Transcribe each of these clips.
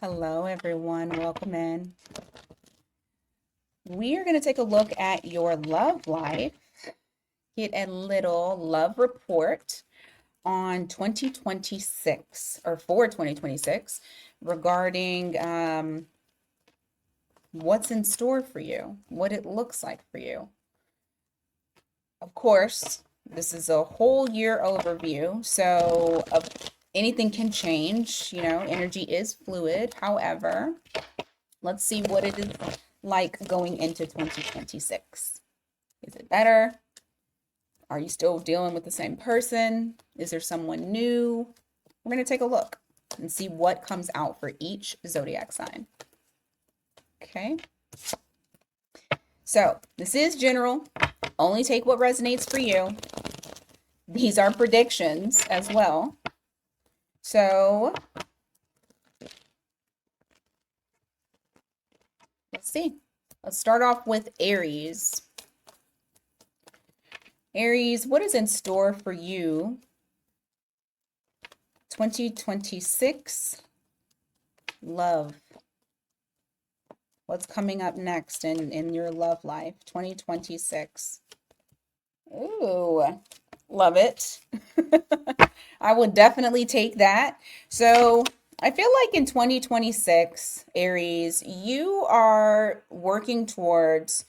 Hello, everyone. Welcome in. We are going to take a look at your love life, get a little love report on 2026 or for 2026 regarding what's in store for you, what it looks like for you. Of course, this is a whole year overview, so anything can change. Energy is fluid. However, let's see what it is like going into 2026. Is it better? Are you still dealing with the same person? Is there someone new? We're going to take a look and see what comes out for each zodiac sign. Okay. So this is general. Only take what resonates for you. These are predictions as well. So let's see. Let's start off with Aries. Aries, what is in store for you 2026? Love. What's coming up next in your love life 2026? Ooh, love it. I would definitely take that. So I feel like in 2026, Aries, you are working towards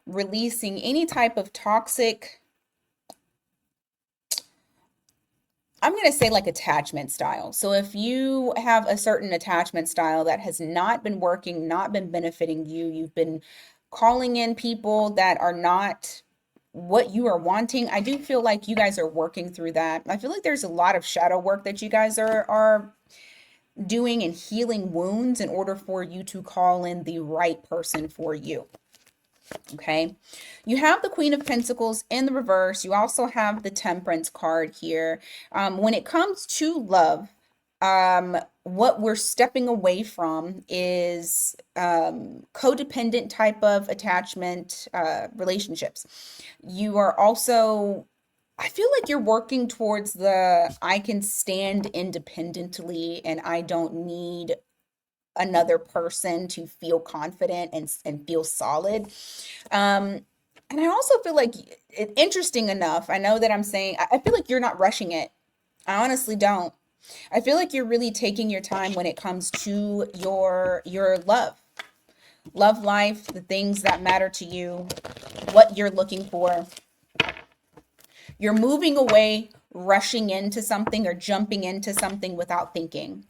releasing any type of toxic, I'm going to say like attachment style. So if you have a certain attachment style that has not been working, not been benefiting you, you've been calling in people that are not what you are wanting. I do feel like you guys are working through that. I feel like there's a lot of shadow work that you guys are doing and healing wounds in order for you to call in the right person for you. Okay, you have the Queen of Pentacles in the reverse. You also have the Temperance card here. When it comes to love, what we're stepping away from is codependent type of attachment relationships. You are also, I feel like you're working towards the I can stand independently and I don't need another person to feel confident and feel solid. And I also feel like interesting enough, I know that I'm saying, I feel like you're not rushing it. I honestly don't. I feel like you're really taking your time when it comes to your love life, the things that matter to you, what you're looking for. You're moving away, rushing into something or jumping into something without thinking.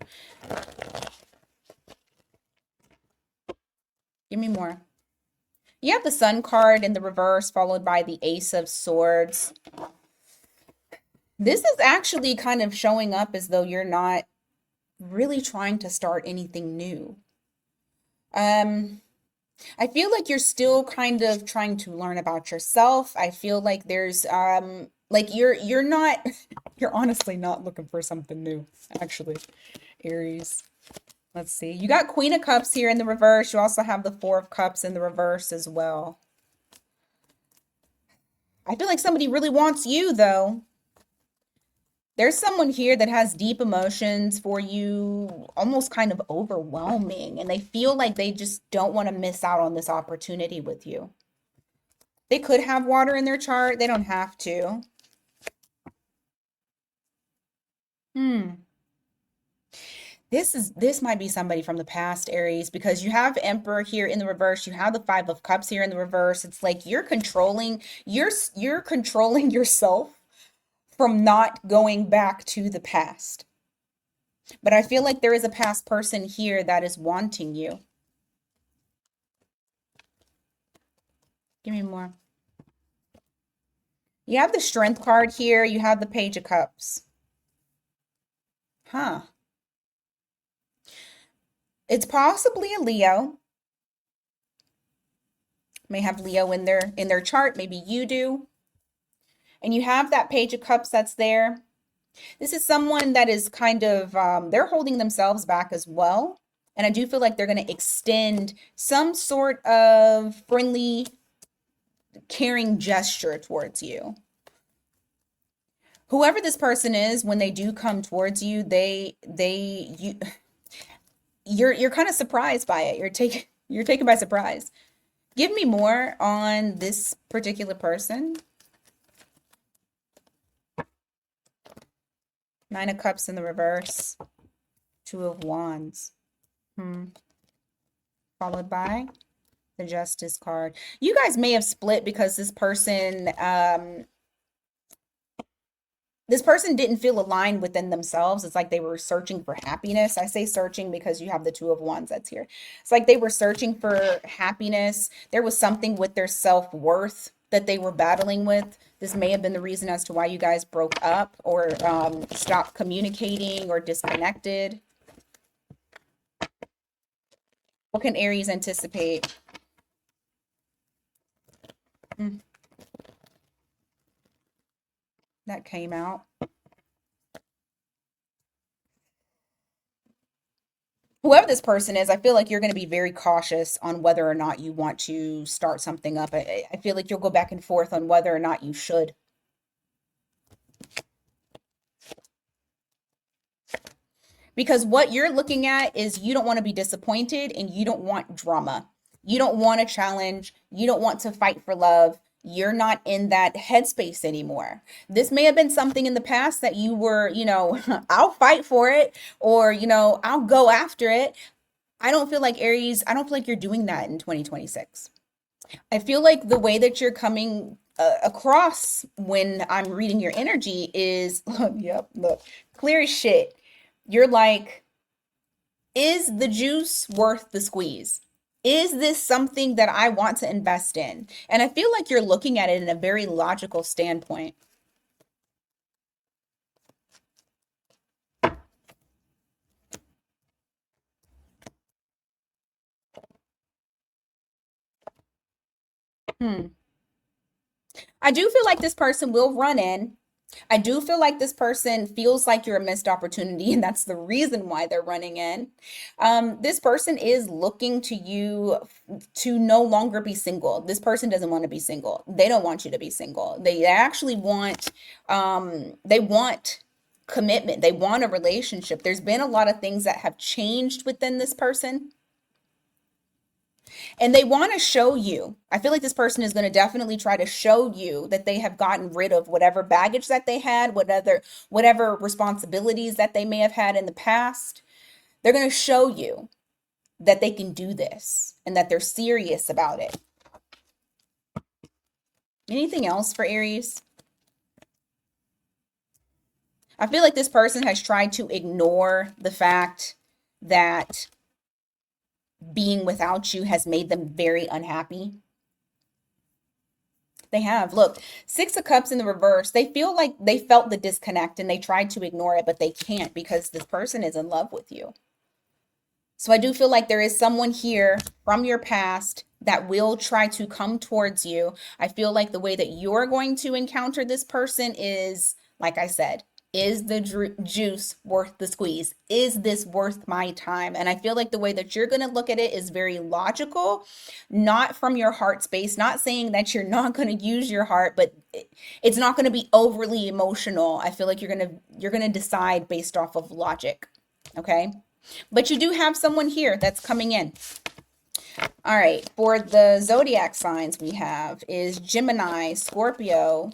Give me more. You have the Sun card in the reverse, followed by the Ace of Swords. This is actually kind of showing up as though you're not really trying to start anything new. I feel like you're still kind of trying to learn about yourself. I feel like there's like you're not you're honestly not looking for something new, actually, Aries. Let's see. You got Queen of Cups here in the reverse. You also have the Four of Cups in the reverse as well. I feel like somebody really wants you, though. There's someone here that has deep emotions for you, almost kind of overwhelming, and they feel like they just don't want to miss out on this opportunity with you. They could have water in their chart. They don't have to. Hmm. This might be somebody from the past, Aries, because you have Emperor here in the reverse. You have the Five of Cups here in the reverse. It's like you're controlling yourself from not going back to the past. But I feel like there is a past person here that is wanting you. Give me more. You have the Strength card here. You have the Page of Cups. Huh. It's possibly a Leo. May have Leo in their chart. Maybe you do. And you have that Page of Cups that's there. This is someone that is kind of, they're holding themselves back as well. And I do feel like they're going to extend some sort of friendly, caring gesture towards you. Whoever this person is, when they do come towards you, you you're kind of surprised by it. You're taken by surprise. Give me more on this particular person. Nine of Cups in the reverse. Two of Wands. Followed by the Justice card. You guys may have split because this person didn't feel aligned within themselves. It's like they were searching for happiness. I say searching because you have the Two of Wands that's here. It's like they were searching for happiness. There was something with their self-worth that they were battling with. This may have been the reason as to why you guys broke up or stopped communicating or disconnected. What can Aries anticipate? That came out. Whoever this person is, I feel like you're going to be very cautious on whether or not you want to start something up. I feel like you'll go back and forth on whether or not you should. Because what you're looking at is you don't want to be disappointed and you don't want drama. You don't want a challenge. You don't want to fight for love. You're not in that headspace anymore. This may have been something in the past that you were, I'll fight for it, or, I'll go after it. I don't feel like Aries, I don't feel like you're doing that in 2026. I feel like the way that you're coming across when I'm reading your energy is, yep, look, clear as shit. You're like, is the juice worth the squeeze? Is this something that I want to invest in? And I feel like you're looking at it in a very logical standpoint. I do feel like this person will run in. I do feel like this person feels like you're a missed opportunity, and that's the reason why they're running in. This person is looking to you to no longer be single. This person doesn't want to be single. They don't want you to be single. They actually they want commitment. They want a relationship. There's been a lot of things that have changed within this person. And they want to show you. I feel like this person is going to definitely try to show you that they have gotten rid of whatever baggage that they had, whatever responsibilities that they may have had in the past. They're going to show you that they can do this and that they're serious about it. Anything else for Aries? I feel like this person has tried to ignore the fact that being without you has made them very unhappy. They have. Look, Six of Cups in the reverse. They feel like they felt the disconnect and they tried to ignore it, but they can't because this person is in love with you. So I do feel like there is someone here from your past that will try to come towards you. I feel like the way that you're going to encounter this person is, like I said, is the juice worth the squeeze? Is this worth my time? And I feel like the way that you're going to look at it is very logical, not from your heart space, not saying that you're not going to use your heart, but it's not going to be overly emotional. I feel like you're going to decide based off of logic. Okay? But you do have someone here that's coming in. All right, for the zodiac signs we have is Gemini, Scorpio,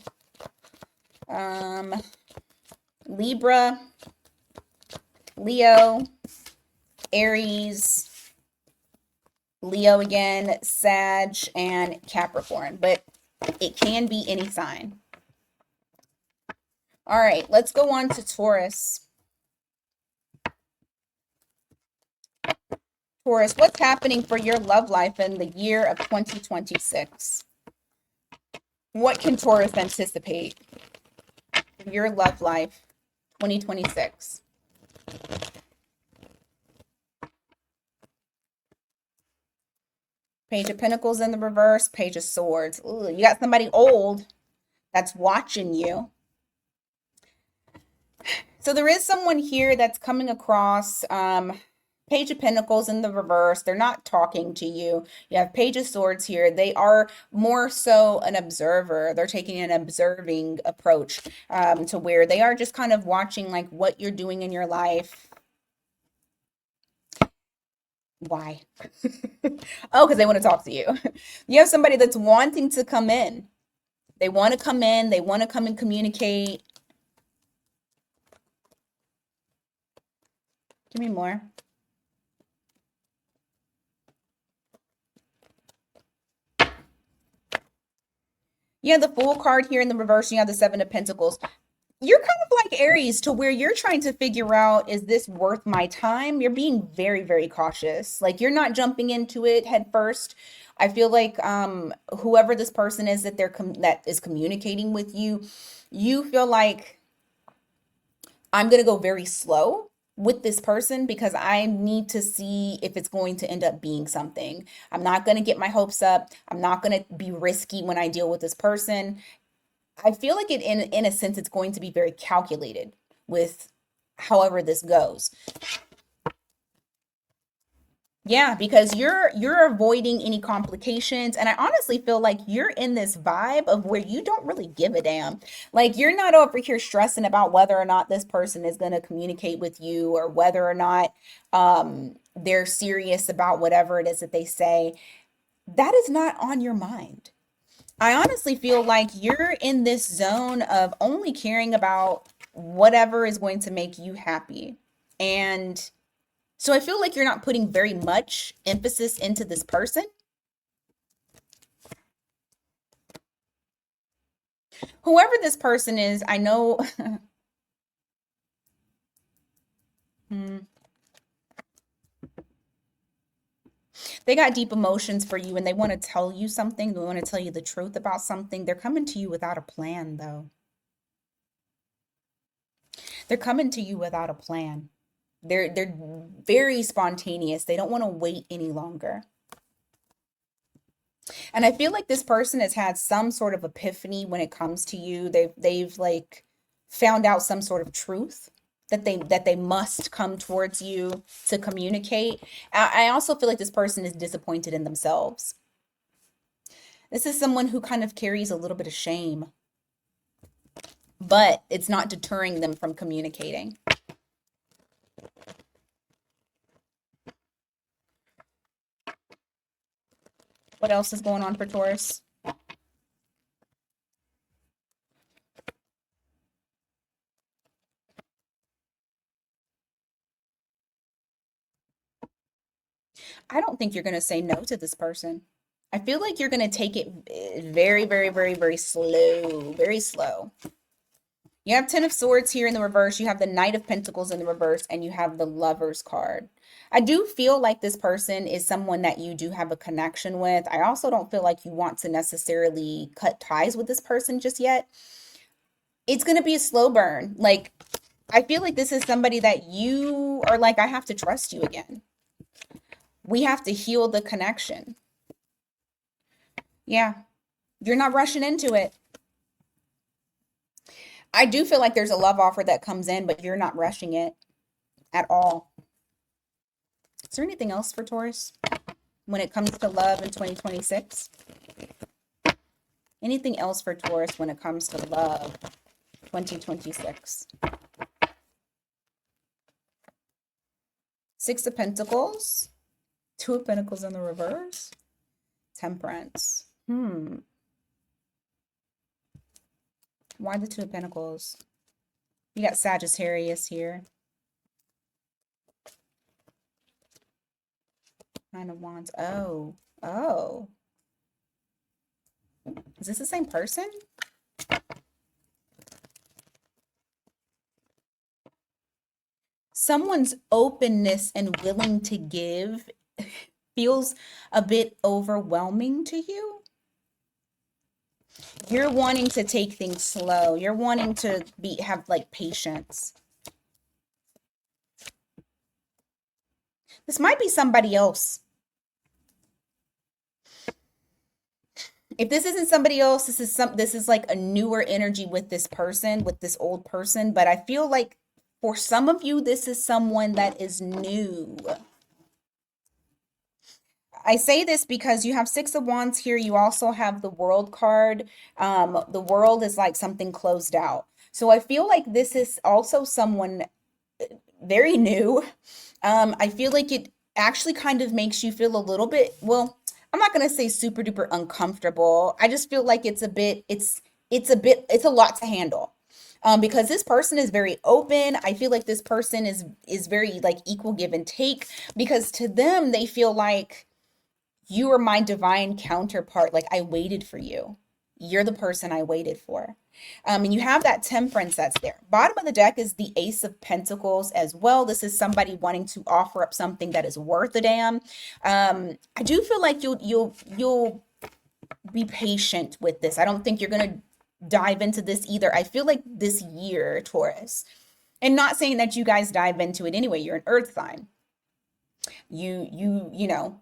Libra, Leo, Aries, Leo again, Sag, and Capricorn, but it can be any sign. All right, let's go on to Taurus. Taurus, what's happening for your love life in the year of 2026? What can Taurus anticipate for your love life 2026? Page of Pentacles in the reverse, Page of Swords. Ooh, you got somebody old that's watching you. So there is someone here that's coming across Page of Pentacles in the reverse. They're not talking to you. You have Page of Swords here. They are more so an observer. They're taking an observing approach to where they are just kind of watching like what you're doing in your life. Why? Oh, because they want to talk to you. You have somebody that's wanting to come in. They want to come in, they want to come and communicate. Give me more. You have the Fool card here in the reverse. You have the Seven of Pentacles. You're kind of like Aries to where you're trying to figure out, is this worth my time? You're being very, very cautious. Like you're not jumping into it head first. I feel like whoever this person is that that is communicating with you, you feel like I'm going to go very slow with this person because I need to see if it's going to end up being something. I'm not going to get my hopes up. I'm not going to be risky when I deal with this person. I feel like it in a sense it's going to be very calculated with however this goes. Yeah, because you're avoiding any complications, and I honestly feel like you're in this vibe of where you don't really give a damn. Like you're not over here stressing about whether or not this person is going to communicate with you or whether or not they're serious about whatever it is that they say. That is not on your mind. I honestly feel like you're in this zone of only caring about whatever is going to make you happy. And so I feel like you're not putting very much emphasis into this person. Whoever this person is, I know hmm, they got deep emotions for you and they want to tell you something. They want to tell you the truth about something. They're coming to you without a plan, though. They're coming to you without a plan. They're very spontaneous. They don't want to wait any longer. And I feel like this person has had some sort of epiphany when it comes to you. They've like found out some sort of truth that they must come towards you to communicate. I also feel like this person is disappointed in themselves. This is someone who kind of carries a little bit of shame, but it's not deterring them from communicating. What else is going on for Taurus? I don't think you're going to say no to this person. I feel like you're going to take it very, very, very, very slow, very slow. You have Ten of Swords here in the reverse. You have the Knight of Pentacles in the reverse, and you have the Lover's card. I do feel like this person is someone that you do have a connection with. I also don't feel like you want to necessarily cut ties with this person just yet. It's going to be a slow burn. Like, I feel like this is somebody that you are like, I have to trust you again. We have to heal the connection. Yeah, you're not rushing into it. I do feel like there's a love offer that comes in, but you're not rushing it at all. Is there anything else for Taurus when it comes to love in 2026? Anything else for Taurus when it comes to love 2026? Six of Pentacles, Two of Pentacles in the reverse, Temperance. Why the Two of Pentacles? You got Sagittarius here. Nine of Wands. Oh. Is this the same person? Someone's openness and willing to give feels a bit overwhelming to you. You're wanting to take things slow. You're wanting to have like patience. This might be somebody else. If this isn't somebody else, this is like a newer energy with this person, with this old person, but I feel like for some of you this is someone that is new. I say this because you have Six of Wands here. You also have the World card. The World is like something closed out. So I feel like this is also someone very new. I feel like actually kind of makes you feel a little bit, well, I'm not going to say super duper uncomfortable. I just feel like it's a lot to handle. Because this person is very open. I feel like this person is very like equal give and take, because to them they feel like you are my divine counterpart. Like, I waited for you. You're the person I waited for. And you have that temperance that's there. Bottom of the deck is the Ace of Pentacles as well. This is somebody wanting to offer up something that is worth a damn. I do feel like you'll be patient with this. I don't think you're gonna dive into this either. I feel like this year, Taurus, and not saying that you guys dive into it anyway. You're an Earth sign. You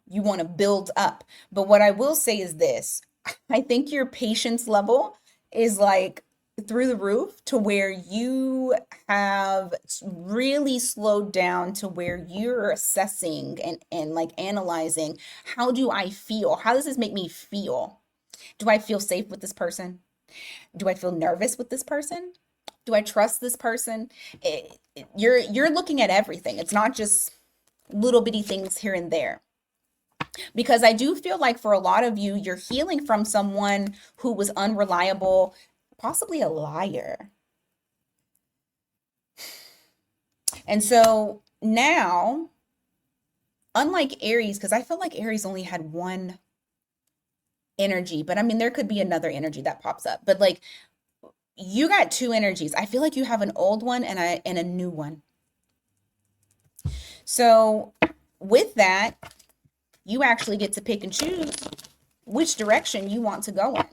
want to build up. But what I will say is this: I think your patience level is like through the roof, to where you have really slowed down, to where you're assessing and like analyzing, how do I feel? How does this make me feel? Do I feel safe with this person? Do I feel nervous with this person? Do I trust this person? You're looking at everything. It's not just little bitty things here and there. Because I do feel like for a lot of you, you're healing from someone who was unreliable, possibly a liar. And so now, unlike Aries, because I feel like Aries only had one energy, but I mean, there could be another energy that pops up. But like, you got two energies. I feel like you have an old one and a new one. So with that, you actually get to pick and choose which direction you want to go in.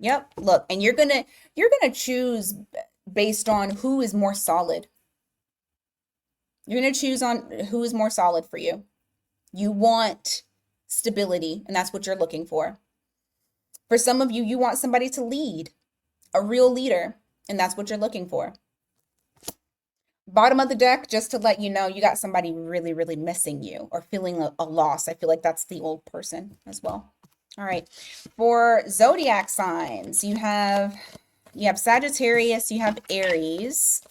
Yep, look, and you're gonna choose based on who is more solid. You're gonna choose on who is more solid for you. You want stability, and that's what you're looking for. For some of you, you want somebody to lead, a real leader, and that's what you're looking for. Bottom of the deck, just to let you know, you got somebody really, really missing you or feeling a loss. I feel like that's the old person as well. All right. For zodiac signs, you have Sagittarius, you have Aries,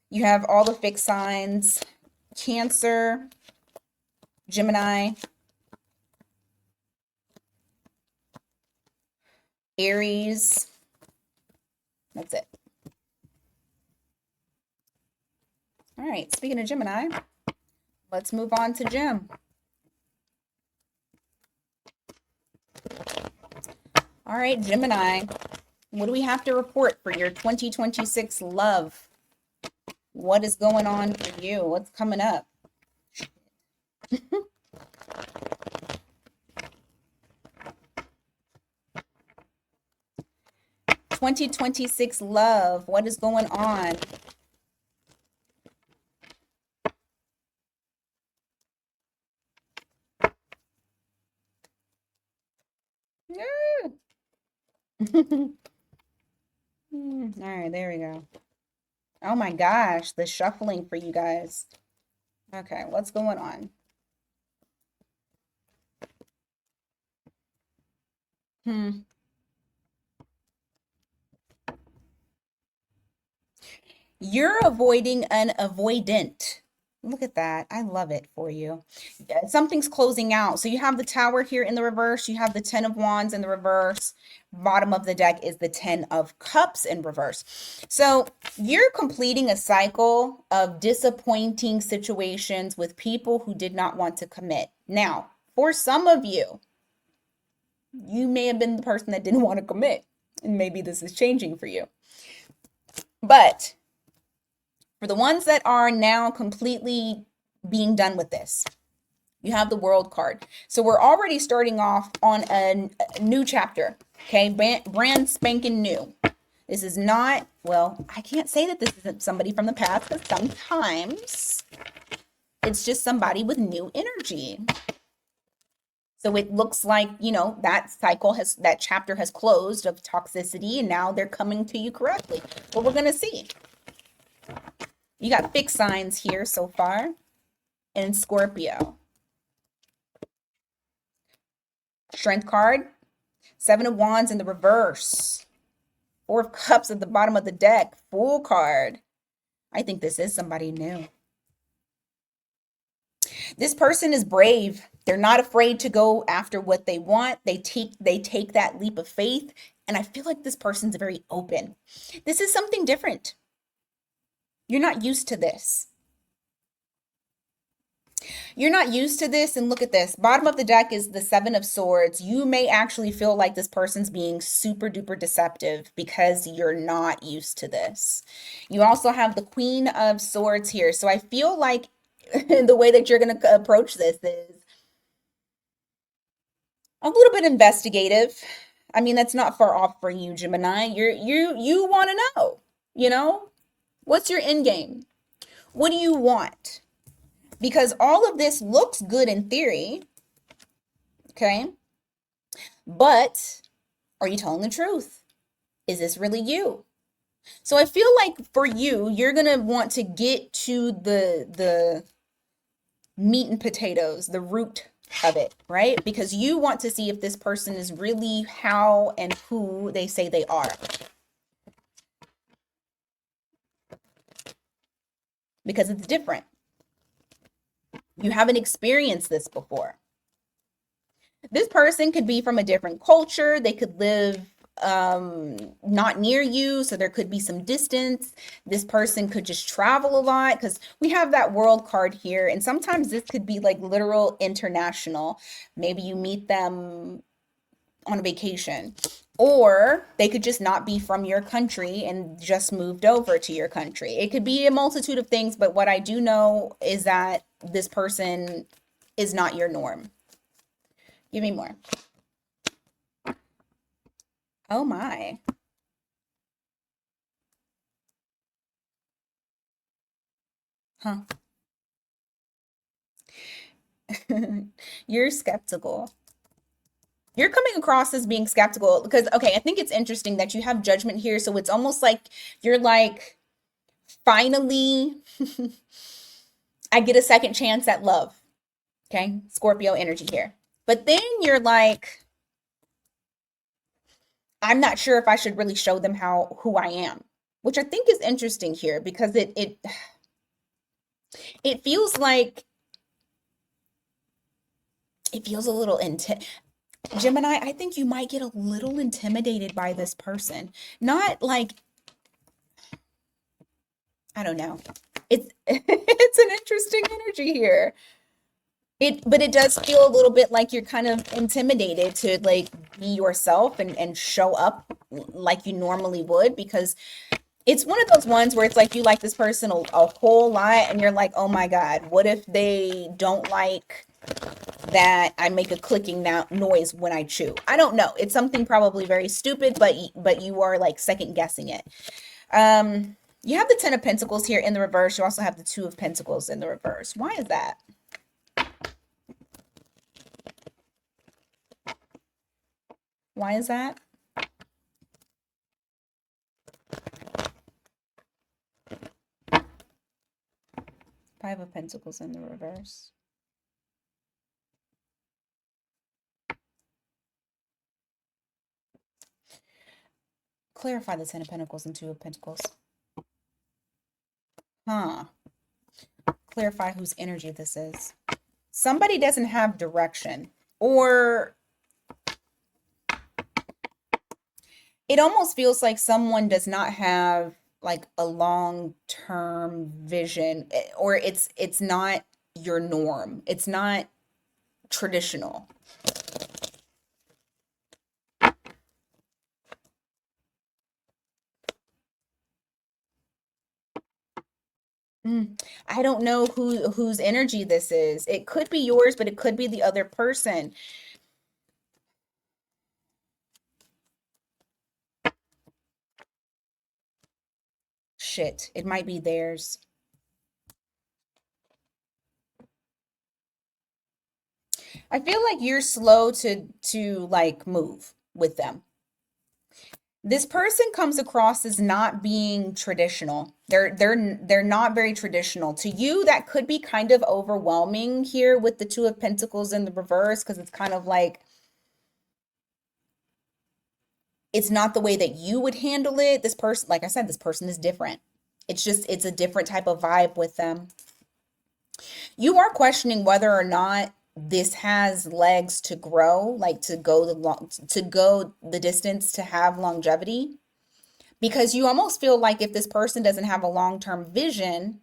you have all the fixed signs, Cancer, Gemini, Aries. That's it. All right, speaking of Gemini, let's move on to Gem. All right, Gemini, what do we have to report for your 2026 love? What is going on for you? What's coming up? 2026 love, what is going on? All right, there we go. Oh my gosh, the shuffling for you guys. Okay, what's going on? You're avoiding an avoidant. Look at that. I love it for you. Something's closing out. So you have the Tower here in the reverse. You have the Ten of Wands in the reverse. Bottom of the deck is the Ten of Cups in reverse. So you're completing a cycle of disappointing situations with people who did not want to commit. Now, for some of you, you may have been the person that didn't want to commit, and maybe this is changing for you. But for the ones that are now completely being done with this, you have the World card. So we're already starting off on a new chapter, okay? Brand spanking new. This is not, well, I can't say that this isn't somebody from the past, because sometimes it's just somebody with new energy. So it looks like, that chapter has closed of toxicity, and now they're coming to you correctly. But we're going to see. You got fixed signs here so far, and Scorpio. Strength card, Seven of Wands in the reverse, Four of Cups at the bottom of the deck, Fool card. I think this is somebody new. This person is brave. They're not afraid to go after what they want. They take that leap of faith, and I feel like this person's very open. This is something different. You're not used to this. You're not used to this. And look at this. Bottom of the deck is the Seven of Swords. You may actually feel like this person's being super duper deceptive because you're not used to this. You also have the Queen of Swords here. So I feel like the way that you're going to approach this is a little bit investigative. I mean, that's not far off for you, Gemini. You want to know, you know, what's your end game? What do you want? Because all of this looks good in theory, okay? But are you telling the truth? Is this really you? So I feel like for you, you're gonna want to get to the meat and potatoes, the root of it, right? Because you want to see if this person is really how and who they say they are. Because it's different. You haven't experienced this before. This person could be from a different culture. They could live not near you, so there could be some distance. This person could just travel a lot because we have that world card here, and sometimes this could be like literal international. Maybe you meet them on a vacation, or they could just not be from your country and just moved over to your country. It could be a multitude of things, but what I do know is that this person is not your norm. Give me more. Oh my. Huh. You're skeptical. You're coming across as being skeptical because, okay, I think it's interesting that you have judgment here. So it's almost like you're like, finally, I get a second chance at love. Okay. Scorpio energy here. But then you're like, I'm not sure if I should really show them who I am, which I think is interesting here because it feels like it feels a little intense. Gemini, I think you might get a little intimidated by this person. Not like, I don't know. It's it's an interesting energy here. But it does feel a little bit like you're kind of intimidated to like be yourself and show up like you normally would because it's one of those ones where it's like you like this person a whole lot and you're like, "Oh my God, what if they don't like that I make a clicking noise when I chew?" I don't know. It's something probably very stupid, but you are like second guessing it. You have the Ten of Pentacles here in the reverse. You also have the Two of Pentacles in the reverse. Why is that? Why is that? Five of Pentacles in the reverse. Clarify the Ten of Pentacles and Two of Pentacles. Huh. Clarify whose energy this is. Somebody doesn't have direction, or it almost feels like someone does not have like a long-term vision, or it's not your norm. It's not traditional. I don't know whose energy this is. It could be yours, but it could be the other person. Shit, it might be theirs. I feel like you're slow to like move with them. This person comes across as not being traditional. They're not very traditional. To you, that could be kind of overwhelming here with the Two of Pentacles in the reverse, because it's kind of like it's not the way that you would handle it. This person, like I said, this person is different. It's a different type of vibe with them. You are questioning whether or not this has legs to grow, like to go the distance to have longevity, because you almost feel like if this person doesn't have a long-term vision,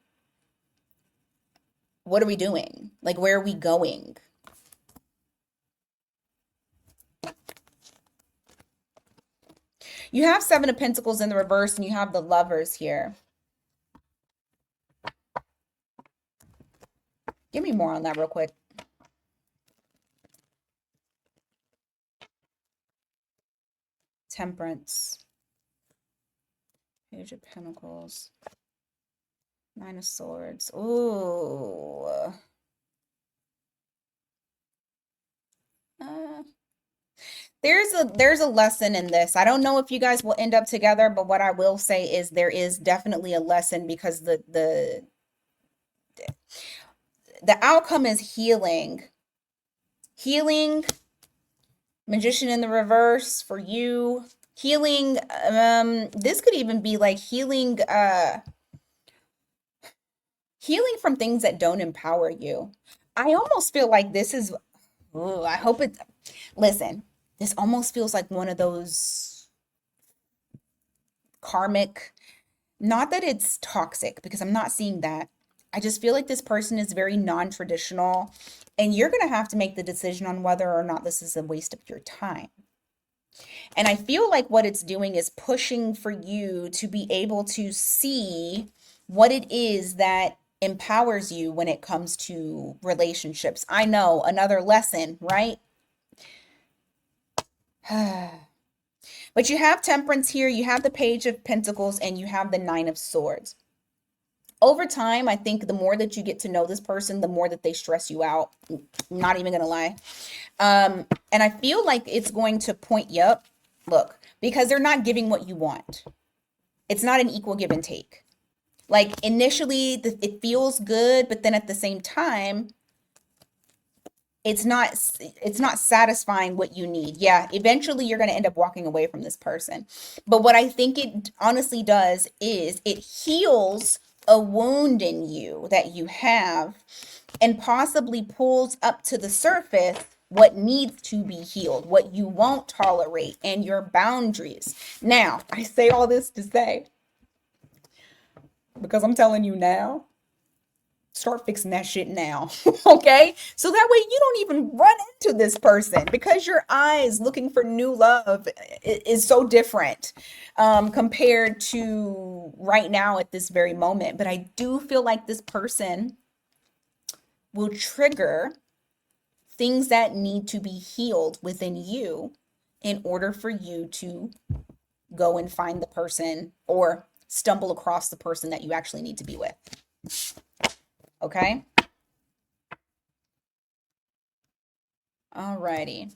what are we doing? Like, where are we going? You have Seven of Pentacles in the reverse and you have the Lovers here. Give me more on that real quick. Temperance. Page of Pentacles. Nine of Swords. Ooh. There's a lesson in this. I don't know if you guys will end up together, but what I will say is there is definitely a lesson, because the outcome is healing. Healing, Magician in the reverse for you. Healing, this could even be like healing healing from things that don't empower you. I almost feel like this is, ooh, I hope it, listen, this almost feels like one of those karmic, not that it's toxic, because I'm not seeing that. I just feel like this person is very non-traditional, and you're going to have to make the decision on whether or not this is a waste of your time. And I feel like what it's doing is pushing for you to be able to see what it is that empowers you when it comes to relationships. I know, another lesson, right? But you have Temperance here, you have the Page of Pentacles, and you have the Nine of Swords. Over time, I think the more that you get to know this person, the more that they stress you out. I'm not even gonna lie. And I feel like it's going to point you up. Look, because they're not giving what you want. It's not an equal give and take. Like initially, it feels good, but then at the same time, it's not satisfying what you need. Yeah, eventually you're going to end up walking away from this person. But what I think it honestly does is it heals a wound in you that you have, and possibly pulls up to the surface what needs to be healed, what you won't tolerate, and your boundaries. Now, I say all this to say, because I'm telling you now, start fixing that shit now. Okay, so that way you don't even run into this person, because your eyes looking for new love is so different compared to right now at this very moment. But I do feel like this person will trigger things that need to be healed within you in order for you to go and find the person, or stumble across the person that you actually need to be with. Okay? Alrighty.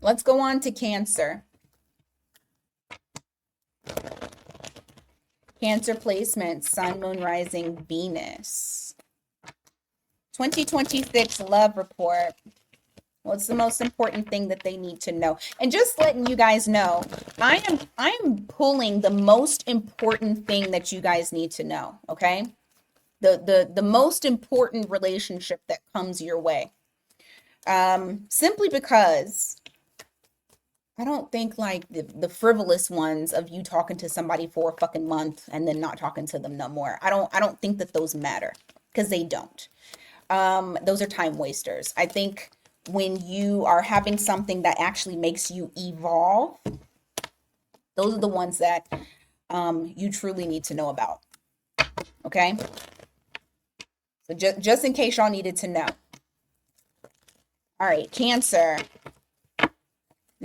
Let's go on to Cancer. Cancer placement, Sun, Moon, Rising, Venus. 2026 love report. What's the most important thing that they need to know? And just letting you guys know, I am pulling the most important thing that you guys need to know, okay? The most important relationship that comes your way. Simply because I don't think like the frivolous ones of you talking to somebody for a fucking month and then not talking to them no more. I don't think that those matter, because they don't. Those are time wasters. I think when you are having something that actually makes you evolve, those are the ones that you truly need to know about. Okay? So just in case y'all needed to know. All right, Cancer. And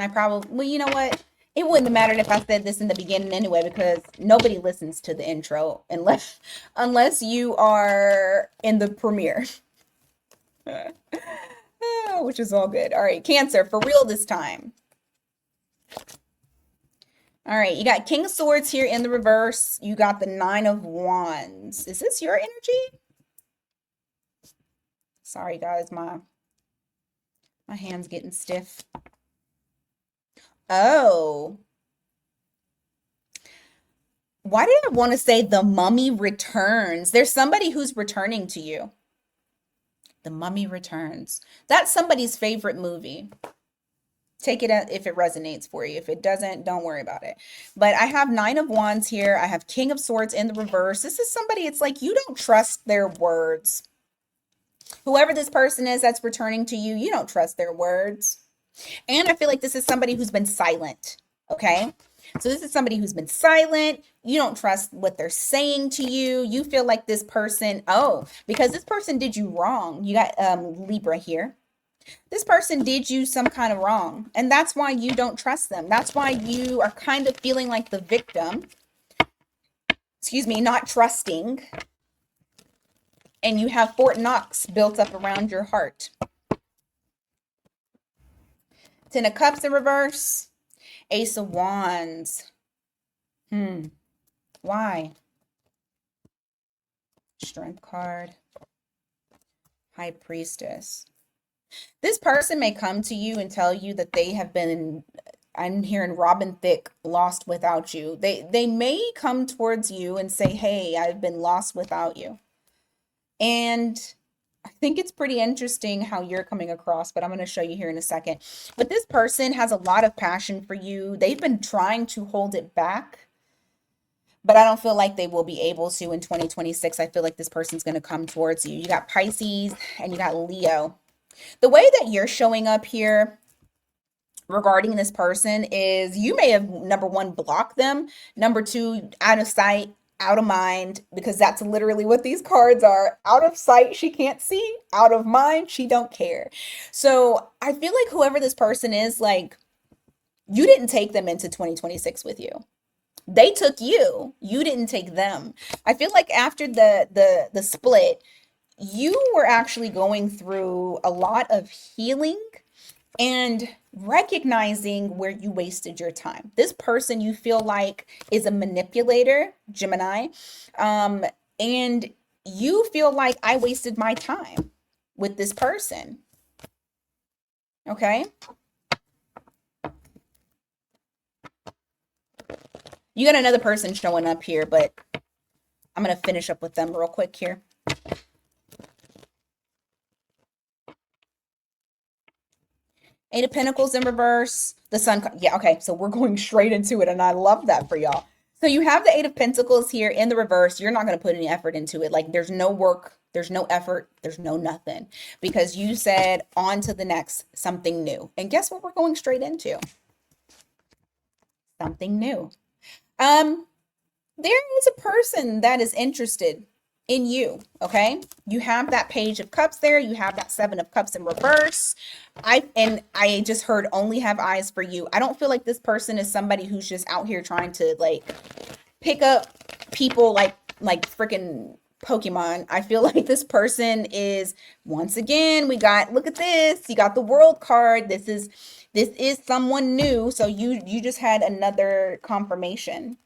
I probably, well, you know what? It wouldn't have mattered if I said this in the beginning anyway, because nobody listens to the intro unless you are in the premiere. Which is all good. All right, Cancer, for real this time. All right, you got King of Swords here in the reverse. You got the Nine of Wands. Is this your energy? Sorry, guys, my hand's getting stiff. Oh. Why did I want to say the Mummy returns? There's somebody who's returning to you. The Mummy Returns. That's somebody's favorite movie. Take it if it resonates for you. If it doesn't, don't worry about it. But I have Nine of Wands here. I have King of Swords in the reverse. This is somebody, it's like you don't trust their words. Whoever this person is that's returning to you, you don't trust their words. And I feel like this is somebody who's been silent. Okay. So this is somebody who's been silent. You don't trust what they're saying to you. You feel like this person, oh, because this person did you wrong. You got Libra here. This person did you some kind of wrong, and that's why you don't trust them. That's why you are kind of feeling like the victim. Excuse me, not trusting. And you have Fort Knox built up around your heart. Ten of Cups in reverse. Ace of Wands. Why? Strength card. High Priestess. This person may come to you and tell you that they have been, I'm hearing Robin Thicke, lost without you. They may come towards you and say, hey, I've been lost without you. And I think it's pretty interesting how you're coming across, but I'm going to show you here in a second. But this person has a lot of passion for you. They've been trying to hold it back, but I don't feel like they will be able to in 2026. I feel like this person's going to come towards you. You got Pisces and you got Leo. The way that you're showing up here regarding this person is you may have, number one, blocked them. Number two, out of sight, out of mind, because that's literally what these cards are. Out of sight, she can't see. Out of mind, she don't care. So I feel like whoever this person is, like, you didn't take them into 2026 with you. They took you. You didn't take them. I feel like after the split, you were actually going through a lot of healing and recognizing where you wasted your time. This person you feel like is a manipulator, Gemini, and you feel like I wasted my time with this person. Okay? You got another person showing up here, but I'm going to finish up with them real quick here. Eight of Pentacles in reverse. The Sun. Yeah, okay. So we're going straight into it, and I love that for y'all. So you have the Eight of Pentacles here in the reverse. You're not going to put any effort into it. Like, there's no work. There's no effort. There's no nothing. Because you said on to the next, something new. And guess what we're going straight into? Something new. There is a person that is interested in you, okay? You have that Page of Cups there. You have that Seven of Cups in reverse. I just heard only have eyes for you. I don't feel like this person is somebody who's just out here trying to, like, pick up people like freaking Pokemon. I feel like this person is, once again, we got, look at this. You got the World card. This is someone new. So you just had another confirmation.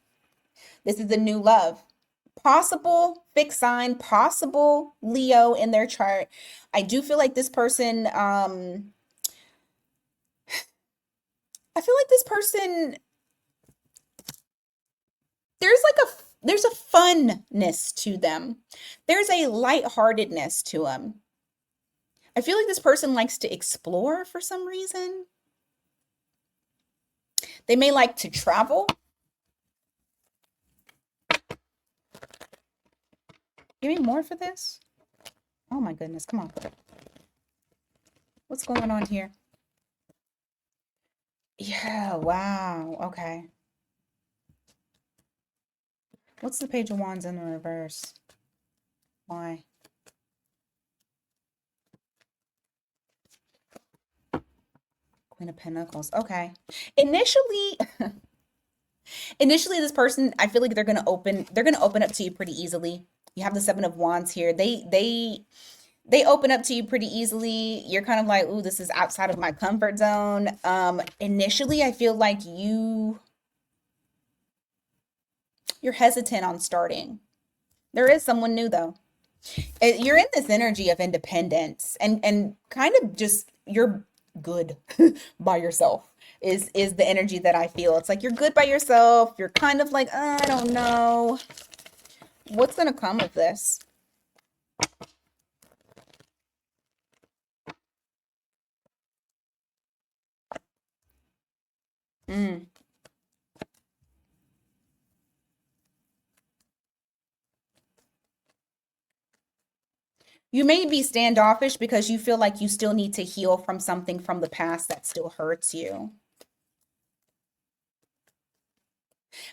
This is a new love. Possible fixed sign, possible Leo in their chart. I do feel like this person, I feel like this person, there's a funness to them. There's a lightheartedness to them. I feel like this person likes to explore for some reason. They may like to travel. Give me more for this. Oh my goodness, come on. What's going on here? Yeah, wow, okay. What's the Page of Wands in the reverse? Why? Queen of Pentacles, okay. Initially, this person, I feel like they're gonna open up to you pretty easily. You have the Seven of Wands here. They open up to you pretty easily. You're kind of like, ooh, this is outside of my comfort zone. Initially, I feel like you're hesitant on starting. There is someone new though. You're in this energy of independence and kind of just, you're good by yourself is the energy that I feel. It's like you're good by yourself. You're kind of like, I don't know. What's going to come of this? You may be standoffish because you feel like you still need to heal from something from the past that still hurts you.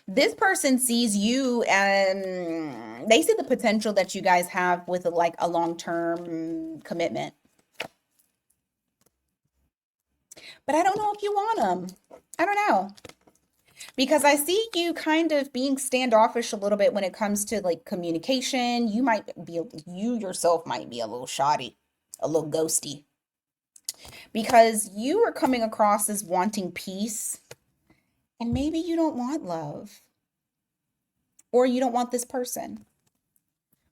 This person sees you and they see the potential that you guys have with like a long-term commitment. But I don't know if you want them. I don't know. Because I see you kind of being standoffish a little bit when it comes to like communication. You yourself might be a little shoddy, a little ghosty. Because you are coming across as wanting peace, and maybe you don't want love, or you don't want this person.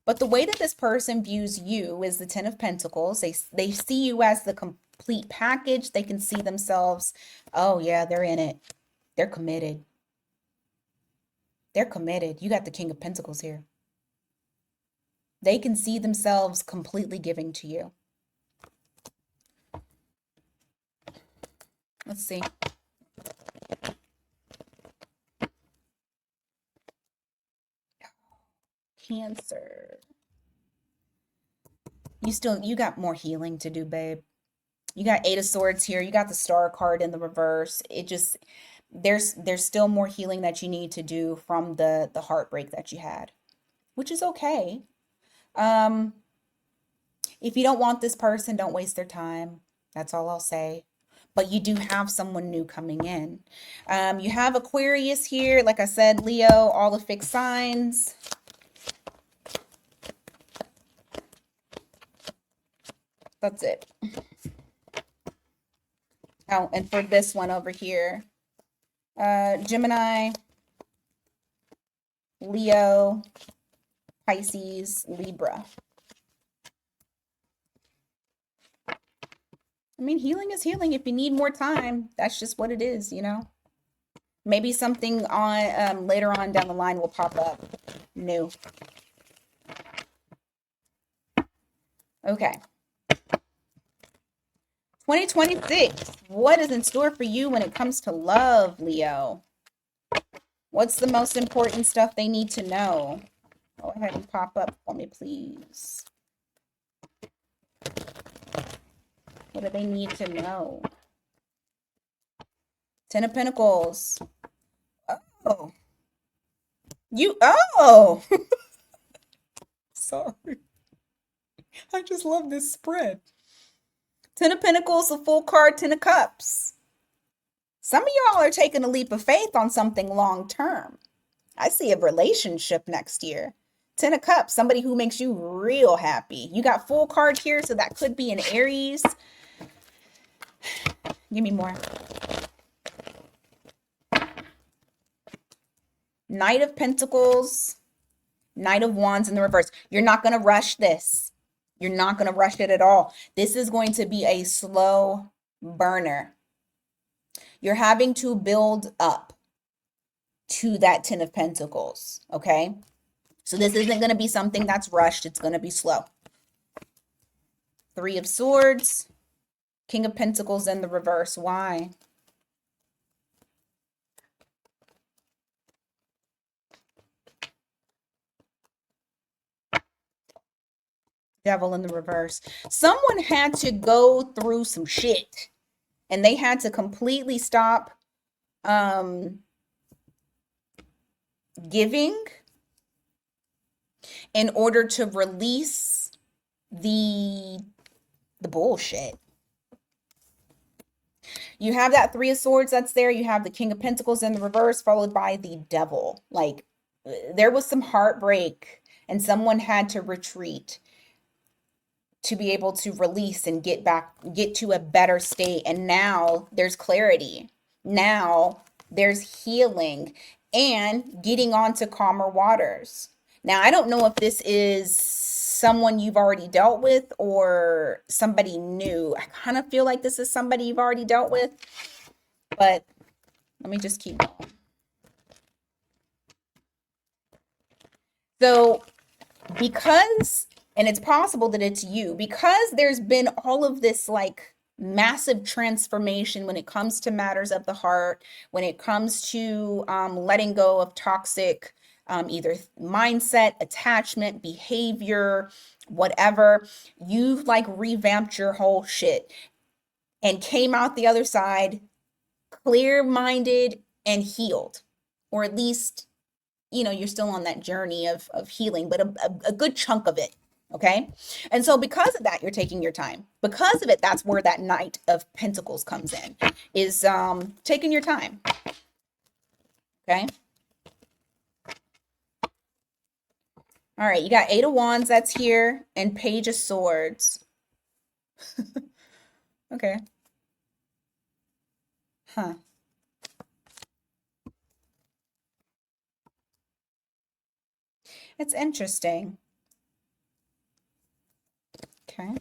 But the way that this person views you is the Ten of Pentacles. They see you as the complete package. They can see themselves, oh yeah, they're in it. They're committed. They're committed. You got the King of Pentacles here. They can see themselves completely giving to you. Let's see. Cancer. You got more healing to do, babe. You got Eight of Swords here. You got the Star card in the reverse. It just there's still more healing that you need to do from the heartbreak that you had, which is okay. If you don't want this person, don't waste their time. That's all I'll say. But you do have someone new coming in. You have Aquarius here. Like I said, Leo, all the fixed signs. That's it. Oh, and for this one over here, Gemini, Leo, Pisces, Libra. I mean, healing is healing. If you need more time, that's just what it is, you know? Maybe something on later on down the line will pop up new. Okay. 2026. What is in store for you when it comes to love, Leo? What's the most important stuff they need to know? Go ahead and pop up for me, please. What do they need to know? Ten of Pentacles. Oh. Sorry. I just love this spread. Ten of Pentacles, a full card, Ten of Cups. Some of y'all are taking a leap of faith on something long term. I see a relationship next year. Ten of Cups, somebody who makes you real happy. You got full card here, so that could be an Aries. Give me more. Knight of Pentacles, Knight of Wands in the reverse. You're not going to rush this. You're not going to rush it at all. This is going to be a slow burner. You're having to build up to that Ten of Pentacles, okay? So this isn't going to be something that's rushed. It's going to be slow. Three of Swords, King of Pentacles in the reverse. Why? Devil in the reverse. Someone had to go through some shit and they had to completely stop giving in order to release the bullshit. You have that Three of Swords that's there. You have the King of Pentacles in the reverse followed by the Devil. Like there was some heartbreak and someone had to retreat to be able to release and get to a better state. And now there's clarity. Now there's healing and getting onto calmer waters. Now, I don't know if this is someone you've already dealt with or somebody new. I kind of feel like this is somebody you've already dealt with, but let me just keep going. So because, and it's possible that it's you, because there's been all of this like massive transformation when it comes to matters of the heart, when it comes to letting go of toxic either mindset, attachment, behavior, whatever. You've like revamped your whole shit and came out the other side clear minded and healed, or at least, you're still on that journey of healing, but a good chunk of it. Okay. And so because of that, you're taking your time. Because of it, that's where that Knight of Pentacles comes in, is taking your time. Okay. All right. You got Eight of Wands that's here and Page of Swords. Okay. Huh. It's interesting. Okay.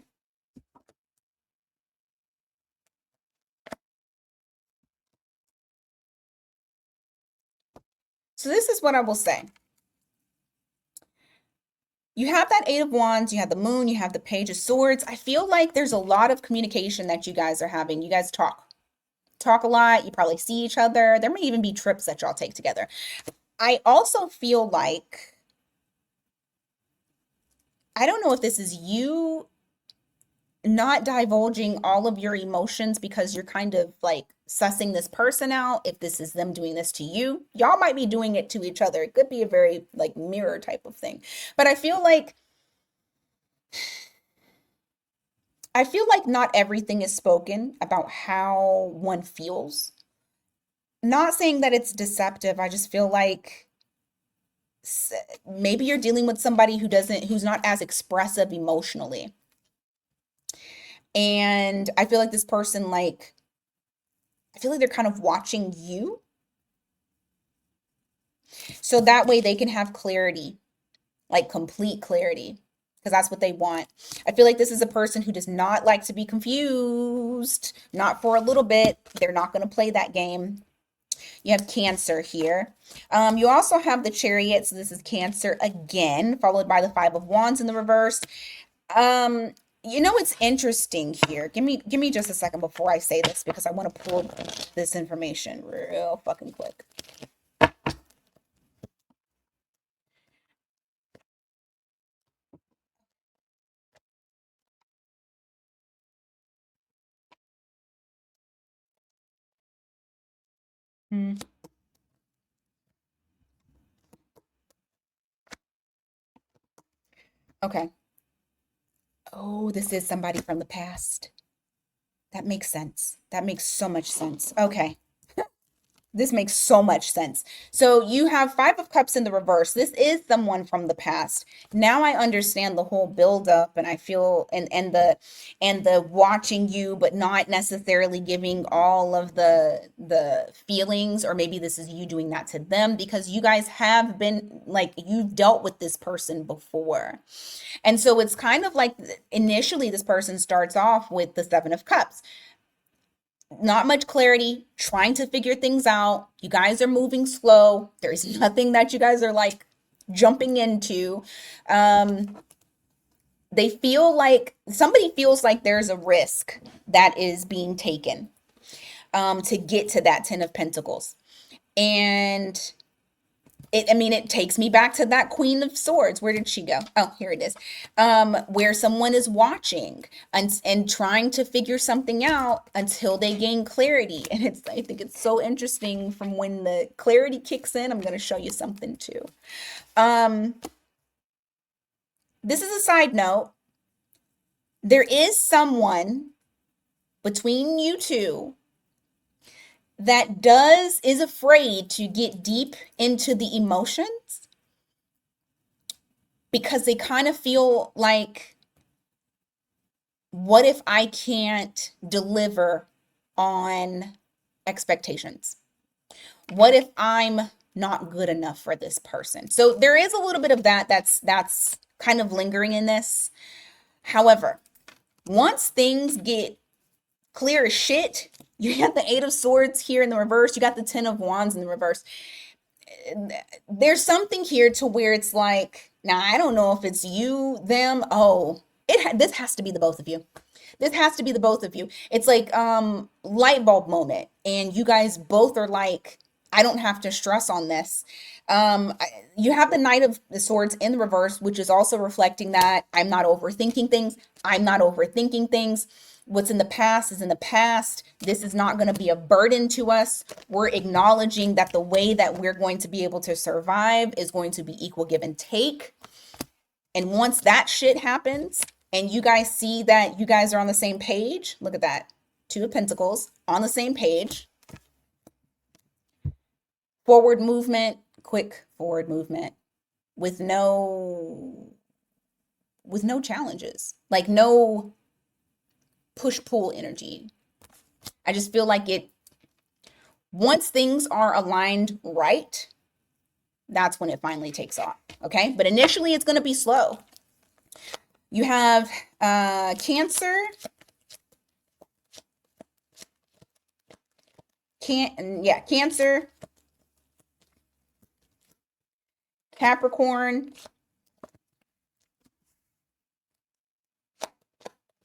So this is what I will say. You have that Eight of Wands, you have the Moon, you have the Page of Swords. I feel like there's a lot of communication that you guys are having. You guys talk a lot. You probably see each other. There may even be trips that y'all take together. I also feel like, I don't know if this is you not divulging all of your emotions because you're kind of like sussing this person out, if this is them doing this to you. Y'all might be doing it to each other. It could be a very like mirror type of thing. But I feel like not everything is spoken about how one feels. Not saying that it's deceptive. I just feel like maybe you're dealing with somebody who's not as expressive emotionally. And I feel like this person, like, I feel like they're kind of watching you. So that way they can have clarity, like complete clarity, because that's what they want. I feel like this is a person who does not like to be confused, not for a little bit. They're not going to play that game. You have Cancer here. You also have the Chariot. So this is Cancer again, followed by the Five of Wands in the reverse. It's interesting here. Give me just a second before I say this because I want to pull this information real fucking quick. Hmm. Okay. Oh, this is somebody from the past. That makes sense. That makes so much sense. Okay. This makes so much sense. So you have Five of Cups in the reverse. This is someone from the past. Now I understand the whole buildup, and I feel and the watching you, but not necessarily giving all of the feelings, or maybe this is you doing that to them because you guys have been like you've dealt with this person before. And so it's kind of like initially this person starts off with the Seven of Cups, not much clarity, trying to figure things out. You guys are moving slow. There's nothing that you guys are like jumping into. Um, they feel like somebody feels like there's a risk that is being taken to get to that Ten of Pentacles. And it takes me back to that Queen of Swords. Where did she go? Oh, here it is. Where someone is watching and trying to figure something out until they gain clarity. And I think it's so interesting from when the clarity kicks in. I'm going to show you something too. This is a side note. There is someone between you two that is afraid to get deep into the emotions because they kind of feel like, what if I can't deliver on expectations? What if I'm not good enough for this person? So there is a little bit of that's kind of lingering in this. However, once things get clear as shit, you got the Eight of Swords here in the reverse, you got the Ten of Wands in the reverse. There's something here to where it's like, now I don't know if it's you, them. Oh, this has to be the both of you. This has to be the both of you. It's like light bulb moment, and you guys both are like, I don't have to stress on this. You have the Knight of the Swords in the reverse, which is also reflecting that I'm not overthinking things. I'm not overthinking things. What's in the past is in the past. This is not going to be a burden to us. We're acknowledging that the way that we're going to be able to survive is going to be equal give and take. And once that shit happens and you guys see that you guys are on the same page, look at that. Two of Pentacles on the same page. Forward movement, quick forward movement with no challenges, like no push-pull energy. I just feel like once things are aligned right, that's when it finally takes off, okay? But initially, it's going to be slow. You have Cancer. Cancer. Capricorn.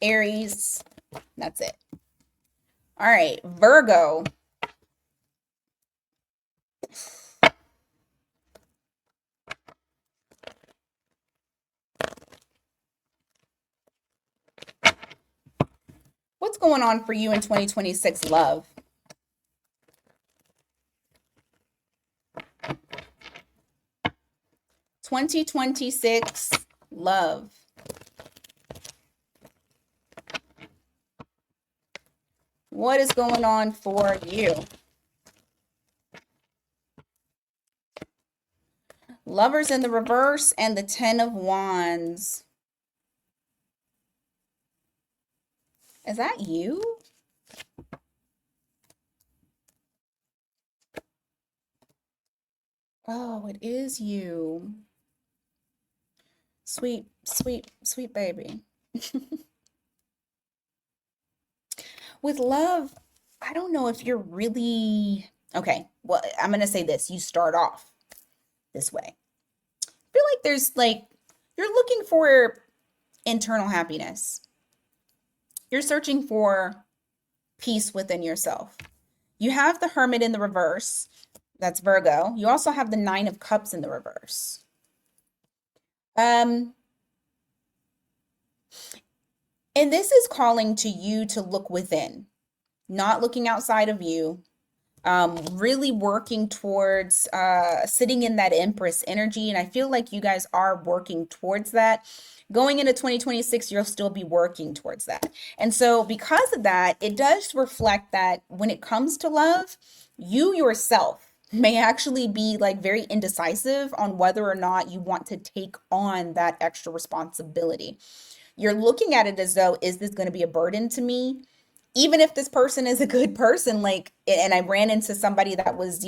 Aries. That's it. All right, Virgo. What's going on for you in 2026, love? Love. What is going on for you? Lovers in the reverse and the 10 of Wands. Is that you? Oh, it is you. Sweet, sweet, sweet baby. With love, I don't know if you're really... Okay, well, I'm going to say this. You start off this way. I feel like there's you're looking for internal happiness. You're searching for peace within yourself. You have the Hermit in the reverse. That's Virgo. You also have the 9 of Cups in the reverse. And this is calling to you to look within, not looking outside of you, really working towards sitting in that Empress energy. And I feel like you guys are working towards that. Going into 2026, you'll still be working towards that. And so because of that, it does reflect that when it comes to love, you yourself may actually be very indecisive on whether or not you want to take on that extra responsibility. You're looking at it as though, is this going to be a burden to me? Even if this person is a good person, and I ran into somebody that was,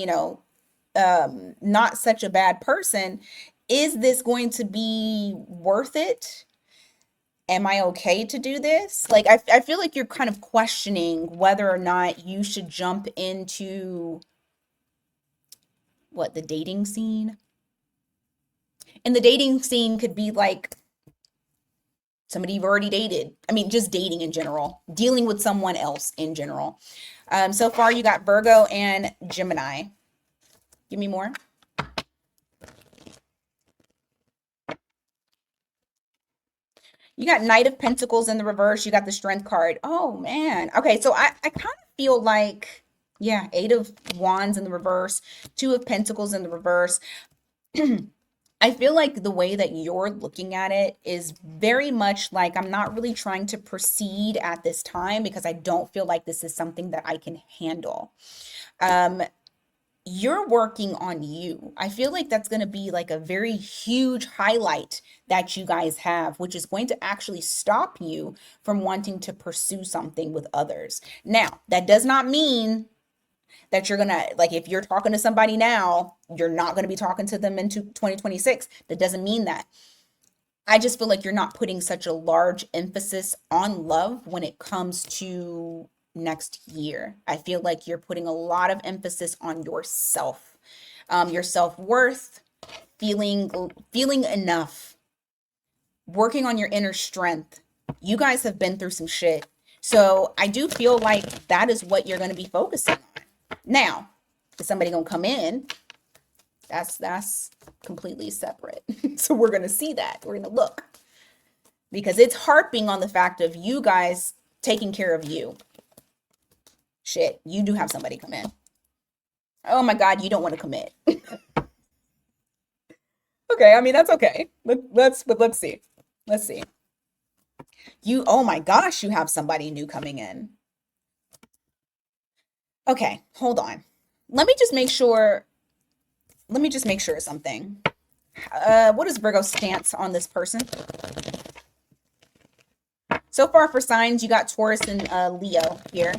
not such a bad person, is this going to be worth it? Am I okay to do this? I feel like you're kind of questioning whether or not you should jump into the dating scene. And the dating scene could be somebody you've already dated. I mean, just dating in general, dealing with someone else in general. So far, you got Virgo and Gemini. Give me more. You got Knight of Pentacles in the reverse. You got the Strength card. Oh, man. Okay, so I kind of feel like, yeah, 8 of Wands in the reverse, 2 of Pentacles in the reverse. I feel like the way that you're looking at it is very much like, I'm not really trying to proceed at this time because I don't feel like this is something that I can handle. You're working on you. I feel like that's going to be a very huge highlight that you guys have, which is going to actually stop you from wanting to pursue something with others. Now, that does not mean that you're gonna, if you're talking to somebody now, you're not going to be talking to them into 2026. That doesn't mean that. I just feel like you're not putting such a large emphasis on love when it comes to next year. I feel like you're putting a lot of emphasis on yourself, your self-worth, feeling enough, working on your inner strength. You guys have been through some shit. So I do feel like that is what you're going to be focusing on. Now, Is somebody gonna come in? That's completely separate. So we're gonna see that. We're gonna look. Because it's harping on the fact of you guys taking care of you. Shit, you do have somebody come in. Oh my God, you don't want to commit. Okay, I mean that's okay. Let's see. Let's see. You, oh my gosh, you have somebody new coming in. Okay, hold on. Let me just make sure. Let me just make sure of something. What is Virgo's stance on this person? So far for signs, you got Taurus and Leo here.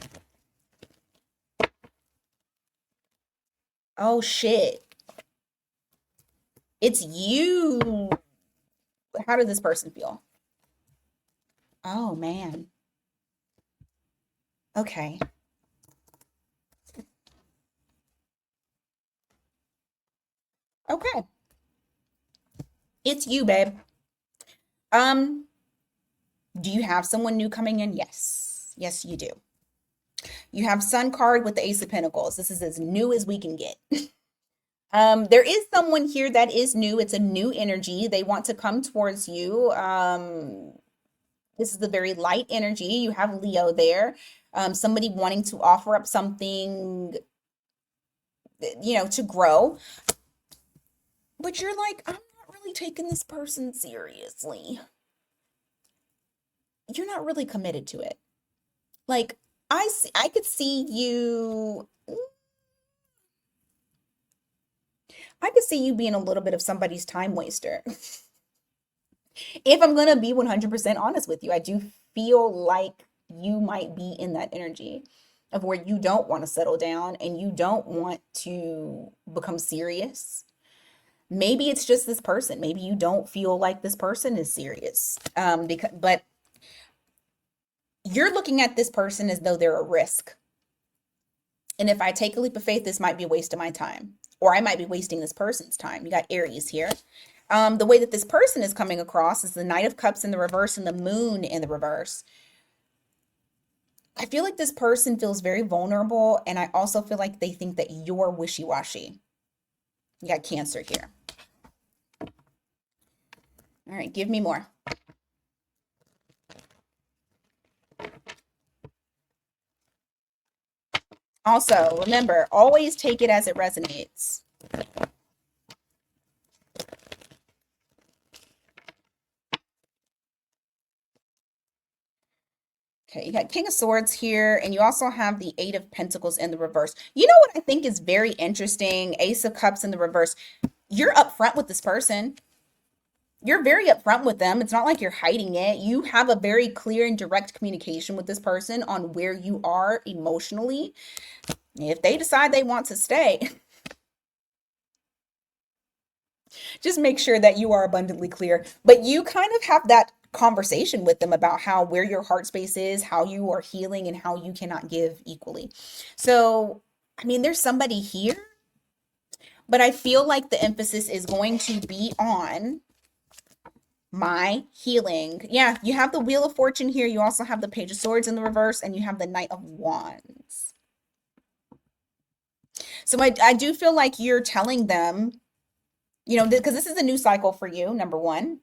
Oh shit. It's you. How does this person feel? Oh man. Okay. Okay. It's you, babe. Do you have someone new coming in? Yes. Yes, you do. You have Sun card with the Ace of Pentacles. This is as new as we can get. There is someone here that is new. It's a new energy. They want to come towards you. This is the very light energy. You have Leo there. Somebody wanting to offer up something, to grow. But you're like, I'm not really taking this person seriously. You're not really committed to it. Like, I could see you. I could see you being a little bit of somebody's time waster. If I'm gonna be 100% honest with you, I do feel like you might be in that energy of where you don't want to settle down and you don't want to become serious. Maybe it's just this person. Maybe you don't feel like this person is serious. But you're looking at this person as though they're a risk. And if I take a leap of faith, this might be a waste of my time, or I might be wasting this person's time. You got Aries here. The way that this person is coming across is the Knight of Cups in the reverse and the Moon in the reverse. I feel like this person feels very vulnerable, and I also feel like they think that you're wishy-washy. You got Cancer here. All right, give me more. Also, remember, always take it as it resonates. Okay, you got King of Swords here, and you also have the Eight of Pentacles in the reverse. You know what I think is very interesting? Ace of Cups in the reverse. You're upfront with this person. You're very upfront with them. It's not like you're hiding it. You have a very clear and direct communication with this person on where you are emotionally. If they decide they want to stay, just make sure that you are abundantly clear. But you kind of have that conversation with them about where your heart space is, how you are healing, and how you cannot give equally. So, I mean, there's somebody here, but I feel like the emphasis is going to be on my healing. Yeah, you have the Wheel of Fortune here. You also have the Page of Swords in the reverse, and you have the Knight of Wands. So I do feel like you're telling them, because this is a new cycle for you, number one.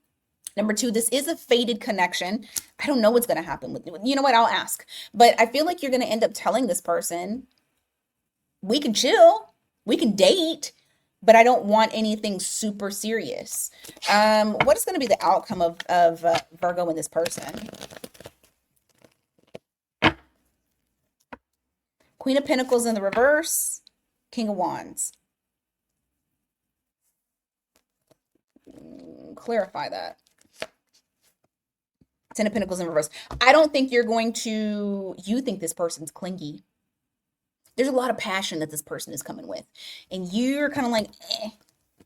Number two, this is a fated connection. I don't know what's going to happen with you. You know what? I'll ask. But I feel like you're going to end up telling this person, we can chill, we can date, but I don't want anything super serious. What is going to be the outcome of Virgo and this person? Queen of Pentacles in the reverse, King of Wands. Clarify that. Ten of Pentacles in reverse. I don't think you think this person's clingy. There's a lot of passion that this person is coming with. And you're kind of like,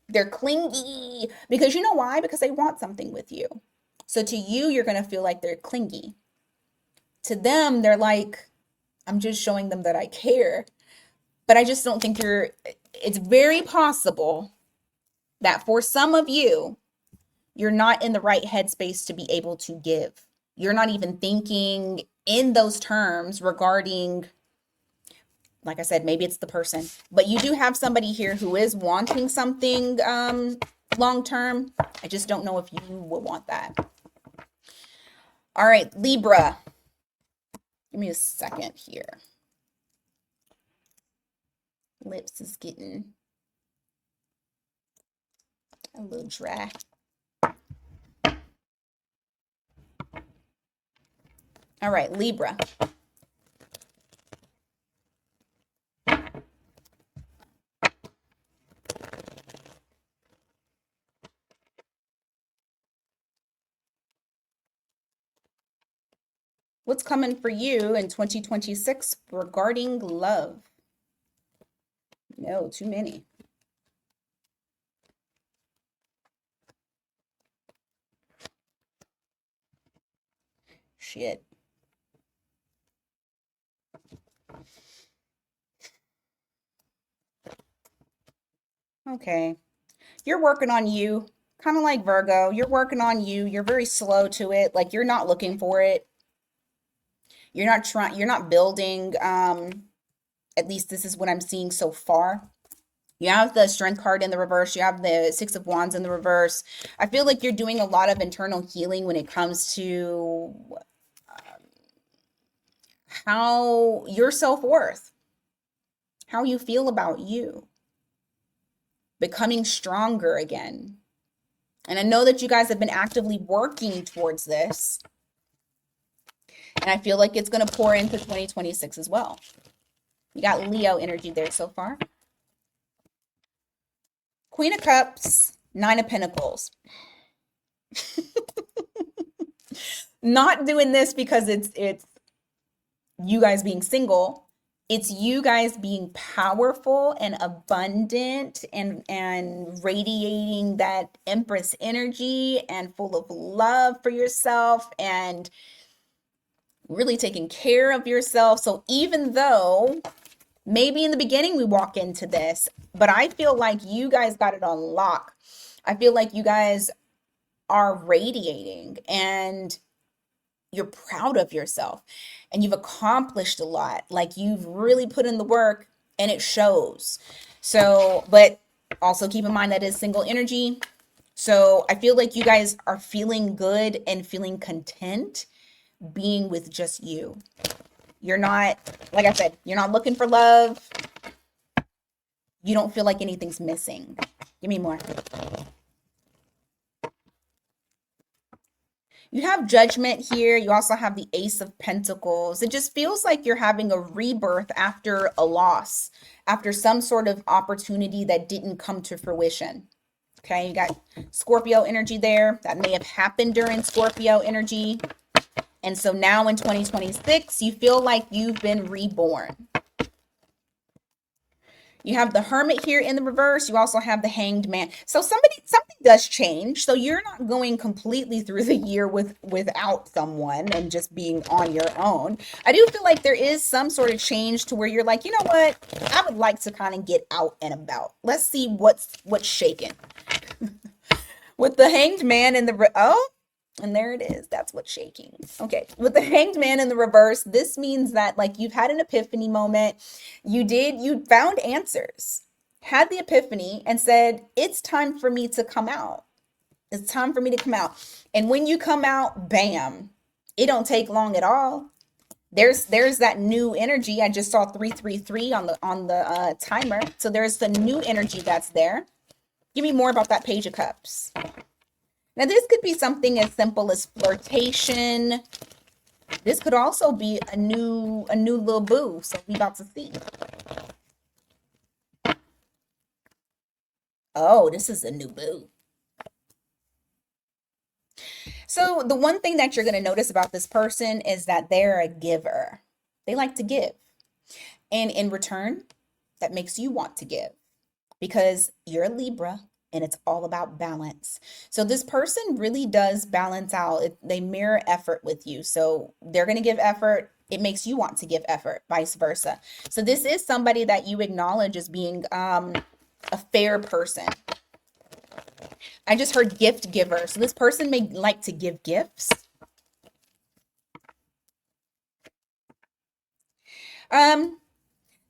they're clingy. Because you know why? Because they want something with you. So to you, you're going to feel like they're clingy. To them, they're like, I'm just showing them that I care. But I just don't think it's very possible that for some of you, you're not in the right headspace to be able to give. You're not even thinking in those terms regarding Like I said, maybe it's the person, but you do have somebody here who is wanting something long term. I just don't know if you will want that. All right, Libra. Give me a second here. Lips is getting a little dry. All right, Libra. What's coming for you in 2026 regarding love? No, too many. Shit. Okay. You're working on you, kind of like Virgo. You're working on you. You're very slow to it. Like you're not looking for it. You're not building. At least this is what I'm seeing so far. You have the strength card in the reverse. You have the six of wands in the reverse. I feel like you're doing a lot of internal healing when it comes to how your self-worth, how you feel about you, becoming stronger again. And I know that you guys have been actively working towards this. And I feel like it's going to pour into 2026 as well. You got Leo energy there so far. Queen of Cups, Nine of Pentacles. Not doing this because it's you guys being single. It's you guys being powerful and abundant and radiating that Empress energy and full of love for yourself and really taking care of yourself. So even though maybe in the beginning we walk into this, but I feel like you guys got it on lock. I feel like you guys are radiating and you're proud of yourself and you've accomplished a lot. Like you've really put in the work and it shows. So, but also keep in mind that is single energy. So I feel like you guys are feeling good and feeling content being with just you. You're not, like I said, you're not looking for love. You don't feel like anything's missing. Give me more. You have Judgment here. You also have the Ace of Pentacles. It just feels like you're having a rebirth after a loss, after some sort of opportunity that didn't come to fruition. Okay, you got Scorpio energy there. That may have happened during Scorpio energy. And so now in 2026, you feel like you've been reborn. You have the Hermit here in the reverse. You also have the Hanged Man. So something does change. So you're not going completely through the year without someone and just being on your own. I do feel like there is some sort of change to where you're like, you know what? I would like to kind of get out and about. Let's see what's shaking. With the Hanged Man in the and there it is. That's what's shaking. Okay. With the Hanged Man in the reverse, this means that like you've had an epiphany moment. You found answers, had the epiphany and said, it's time for me to come out. It's time for me to come out. And when you come out, bam, it don't take long at all. There's that new energy. I just saw 333 on the timer. So there's the new energy that's there. Give me more about that Page of Cups. Now, this could be something as simple as flirtation. This could also be a new little boo. So we about to see. Oh, this is a new boo. So the one thing that you're going to notice about this person is that they're a giver. They like to give. And in return, that makes you want to give because you're a Libra. And it's all about balance. So this person really does balance out. They mirror effort with you. So they're going to give effort. It makes you want to give effort, vice versa. So this is somebody that you acknowledge as being a fair person. I just heard gift giver. So this person may like to give gifts.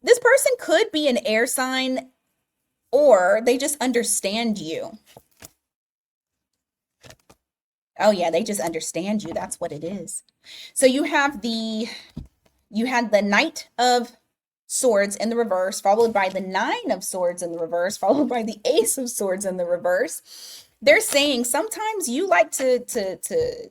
This person could be an air sign or they just understand you. Oh yeah, they just understand you. That's what it is. So you had the Knight of Swords in the reverse, followed by the Nine of Swords in the reverse, followed by the Ace of Swords in the reverse. They're saying sometimes you like to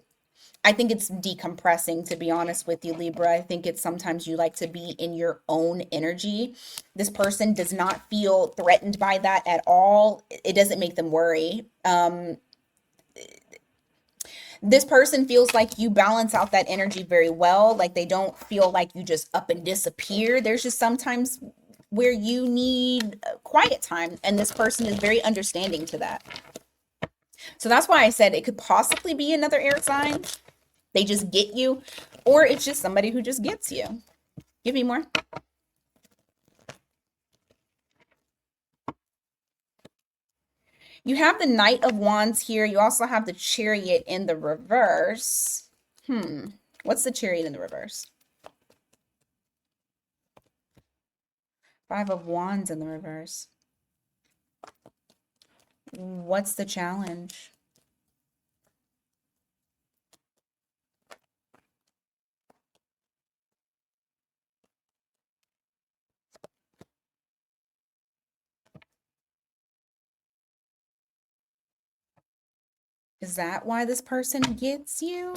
I think it's decompressing, to be honest with you, Libra. I think it's sometimes you like to be in your own energy. This person does not feel threatened by that at all. It doesn't make them worry. This person feels like you balance out that energy very well. Like they don't feel like you just up and disappear. There's just sometimes where you need quiet time, and this person is very understanding to that. So that's why I said it could possibly be another air sign. They just get you, or it's just somebody who just gets you. Give me more. You have the Knight of Wands here. You also have the Chariot in the reverse. What's the Chariot in the reverse? Five of Wands in the reverse. What's the challenge? Is that why this person gets you?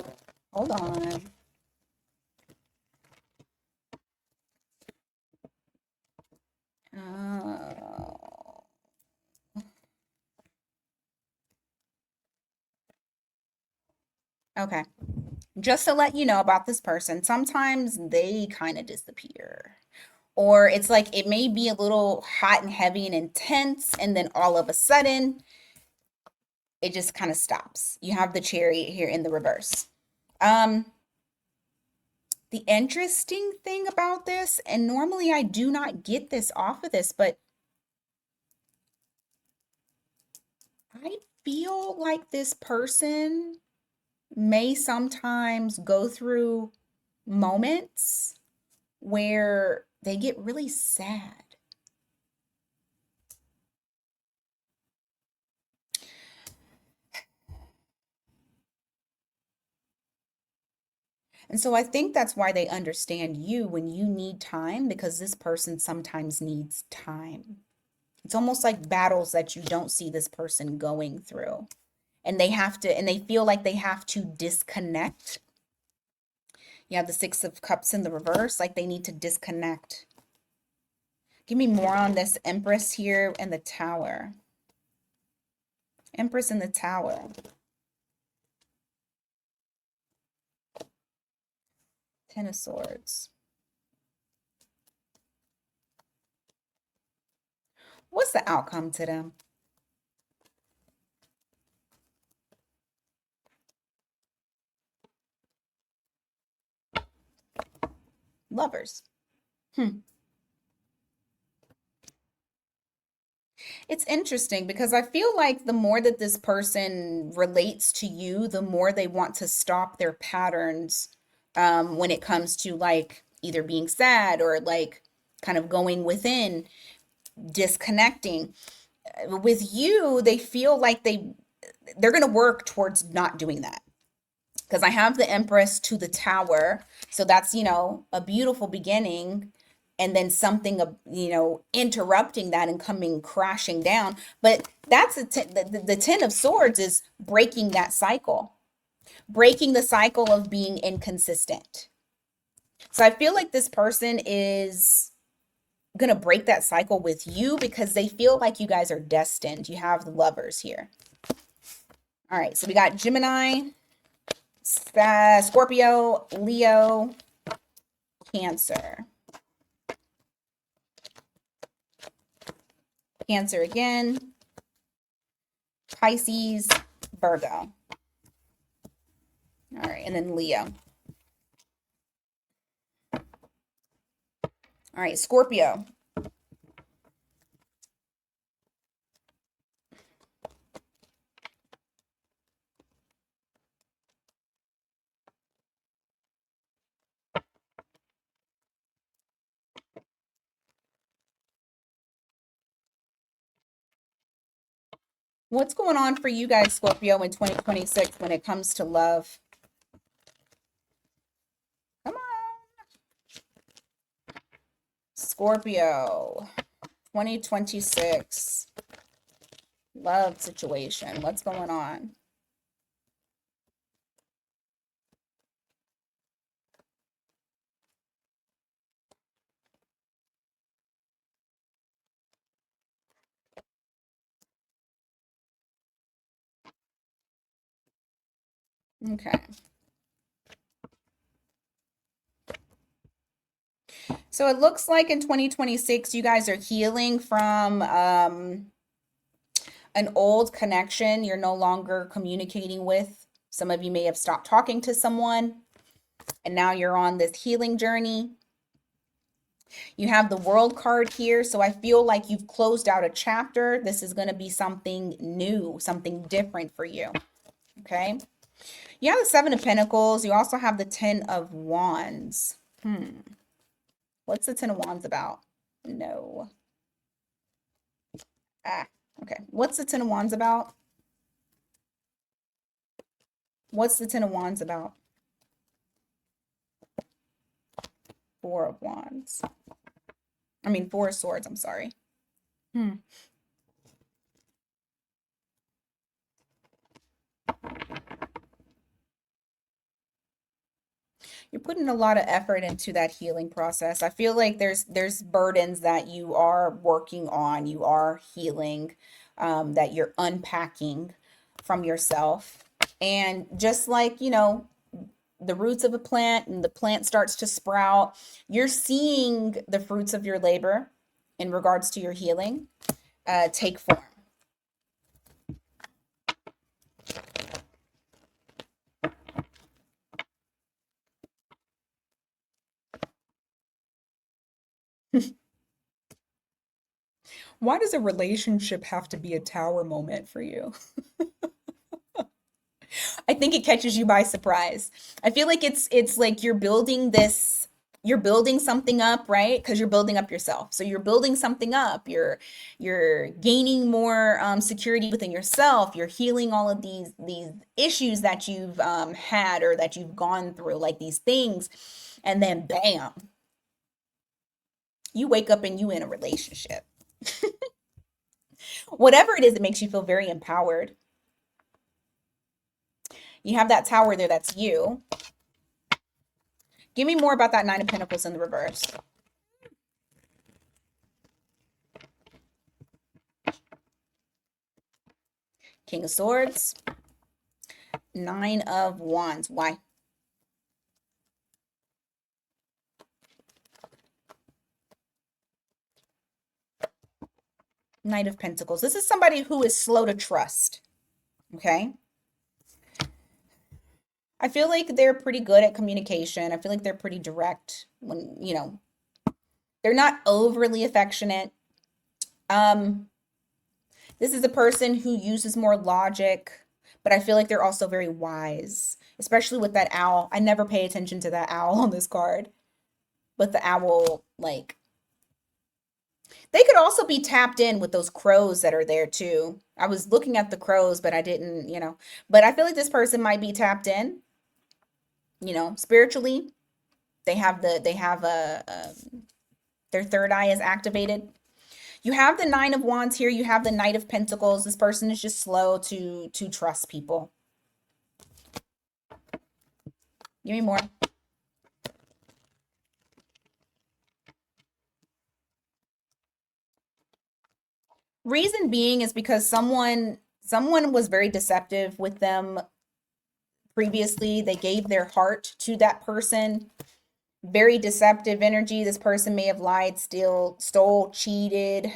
Hold on. Oh. Okay. Just to let you know about this person, sometimes they kind of disappear. Or it's like it may be a little hot and heavy and intense, and then all of a sudden, it just kind of stops. You have the Chariot here in the reverse. Um, the interesting thing about this, and normally I do not get this off of this, but I feel like this person may sometimes go through moments where they get really sad. And so I think that's why they understand you when you need time, because this person sometimes needs time. It's almost like battles that you don't see this person going through. And they have to, and they feel like they have to disconnect. You have the Six of Cups in the reverse, like they need to disconnect. Give me more on this Empress here and the Tower. Empress in the Tower. Ten of Swords. What's the outcome to them? Lovers. It's interesting because I feel like the more that this person relates to you, the more they want to stop their patterns when it comes to like either being sad or like kind of going within, disconnecting. With you, they feel like they're going to work towards not doing that. Because I have the Empress to the Tower. So that's, a beautiful beginning. And then something, interrupting that and coming crashing down. But that's the Ten of Swords is breaking that cycle, breaking the cycle of being inconsistent. So I feel like this person is going to break that cycle with you because they feel like you guys are destined. You have the Lovers here. All right, so we got Gemini, Scorpio, Leo, Cancer. Cancer again, Pisces, Virgo. All right, and then Leo. All right, Scorpio. What's going on for you guys, Scorpio, in 2026 when it comes to love? Come on. Scorpio, 2026. Love situation. What's going on? Okay. So it looks like in 2026, you guys are healing from an old connection you're no longer communicating with. Some of you may have stopped talking to someone, and now you're on this healing journey. You have the World card here, so I feel like you've closed out a chapter. This is going to be something new, something different for you. Okay. You have the Seven of Pentacles. You also have the Ten of Wands. What's the Ten of Wands about? No. Okay. What's the Ten of Wands about? What's the Ten of Wands about? Four of Wands. I mean, Four of Swords, I'm sorry. You're putting a lot of effort into that healing process. I feel like there's burdens that you are working on, you are healing, that you're unpacking from yourself. And just like, the roots of a plant and the plant starts to sprout, you're seeing the fruits of your labor in regards to your healing take form. Why does a relationship have to be a tower moment for you? I think it catches you by surprise. I feel like it's like you're building something up, right? Because you're building up yourself. So you're building something up. You're gaining more security within yourself. You're healing all of these issues that you've had or that you've gone through, like these things, and then bam, you wake up and you in a relationship. Whatever it is, it makes you feel very empowered. You have that tower there, that's you. Give me more about that Nine of Pentacles in the reverse. King of Swords. Nine of Wands. Why? Knight of Pentacles. This is somebody who is slow to trust. Okay? I feel like they're pretty good at communication. I feel like they're pretty direct when, they're not overly affectionate. This is a person who uses more logic, but I feel like they're also very wise, especially with that owl. I never pay attention to that owl on this card, but the owl, like, they could also be tapped in with those crows that are there too. I was looking at the crows, but I didn't, but I feel like this person might be tapped in, spiritually. They have their third eye is activated. You have the Nine of Wands here. You have the Knight of Pentacles. This person is just slow to trust people. Give me more. Reason being is because someone was very deceptive with them previously. They gave their heart to that person. Very deceptive energy. This person may have lied, stole, cheated,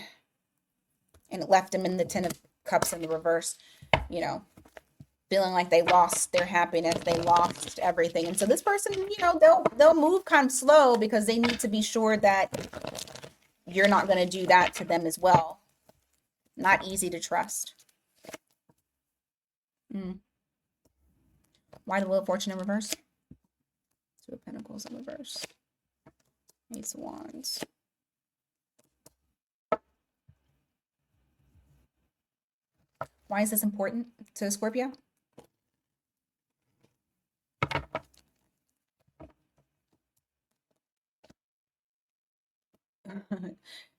and it left them in the Ten of Cups in the reverse, feeling like they lost their happiness, they lost everything. And so this person, they'll move kind of slow because they need to be sure that you're not going to do that to them as well. Not easy to trust. Why the Wheel of Fortune in reverse? Two of Pentacles in reverse. Ace of Wands. Why is this important to Scorpio?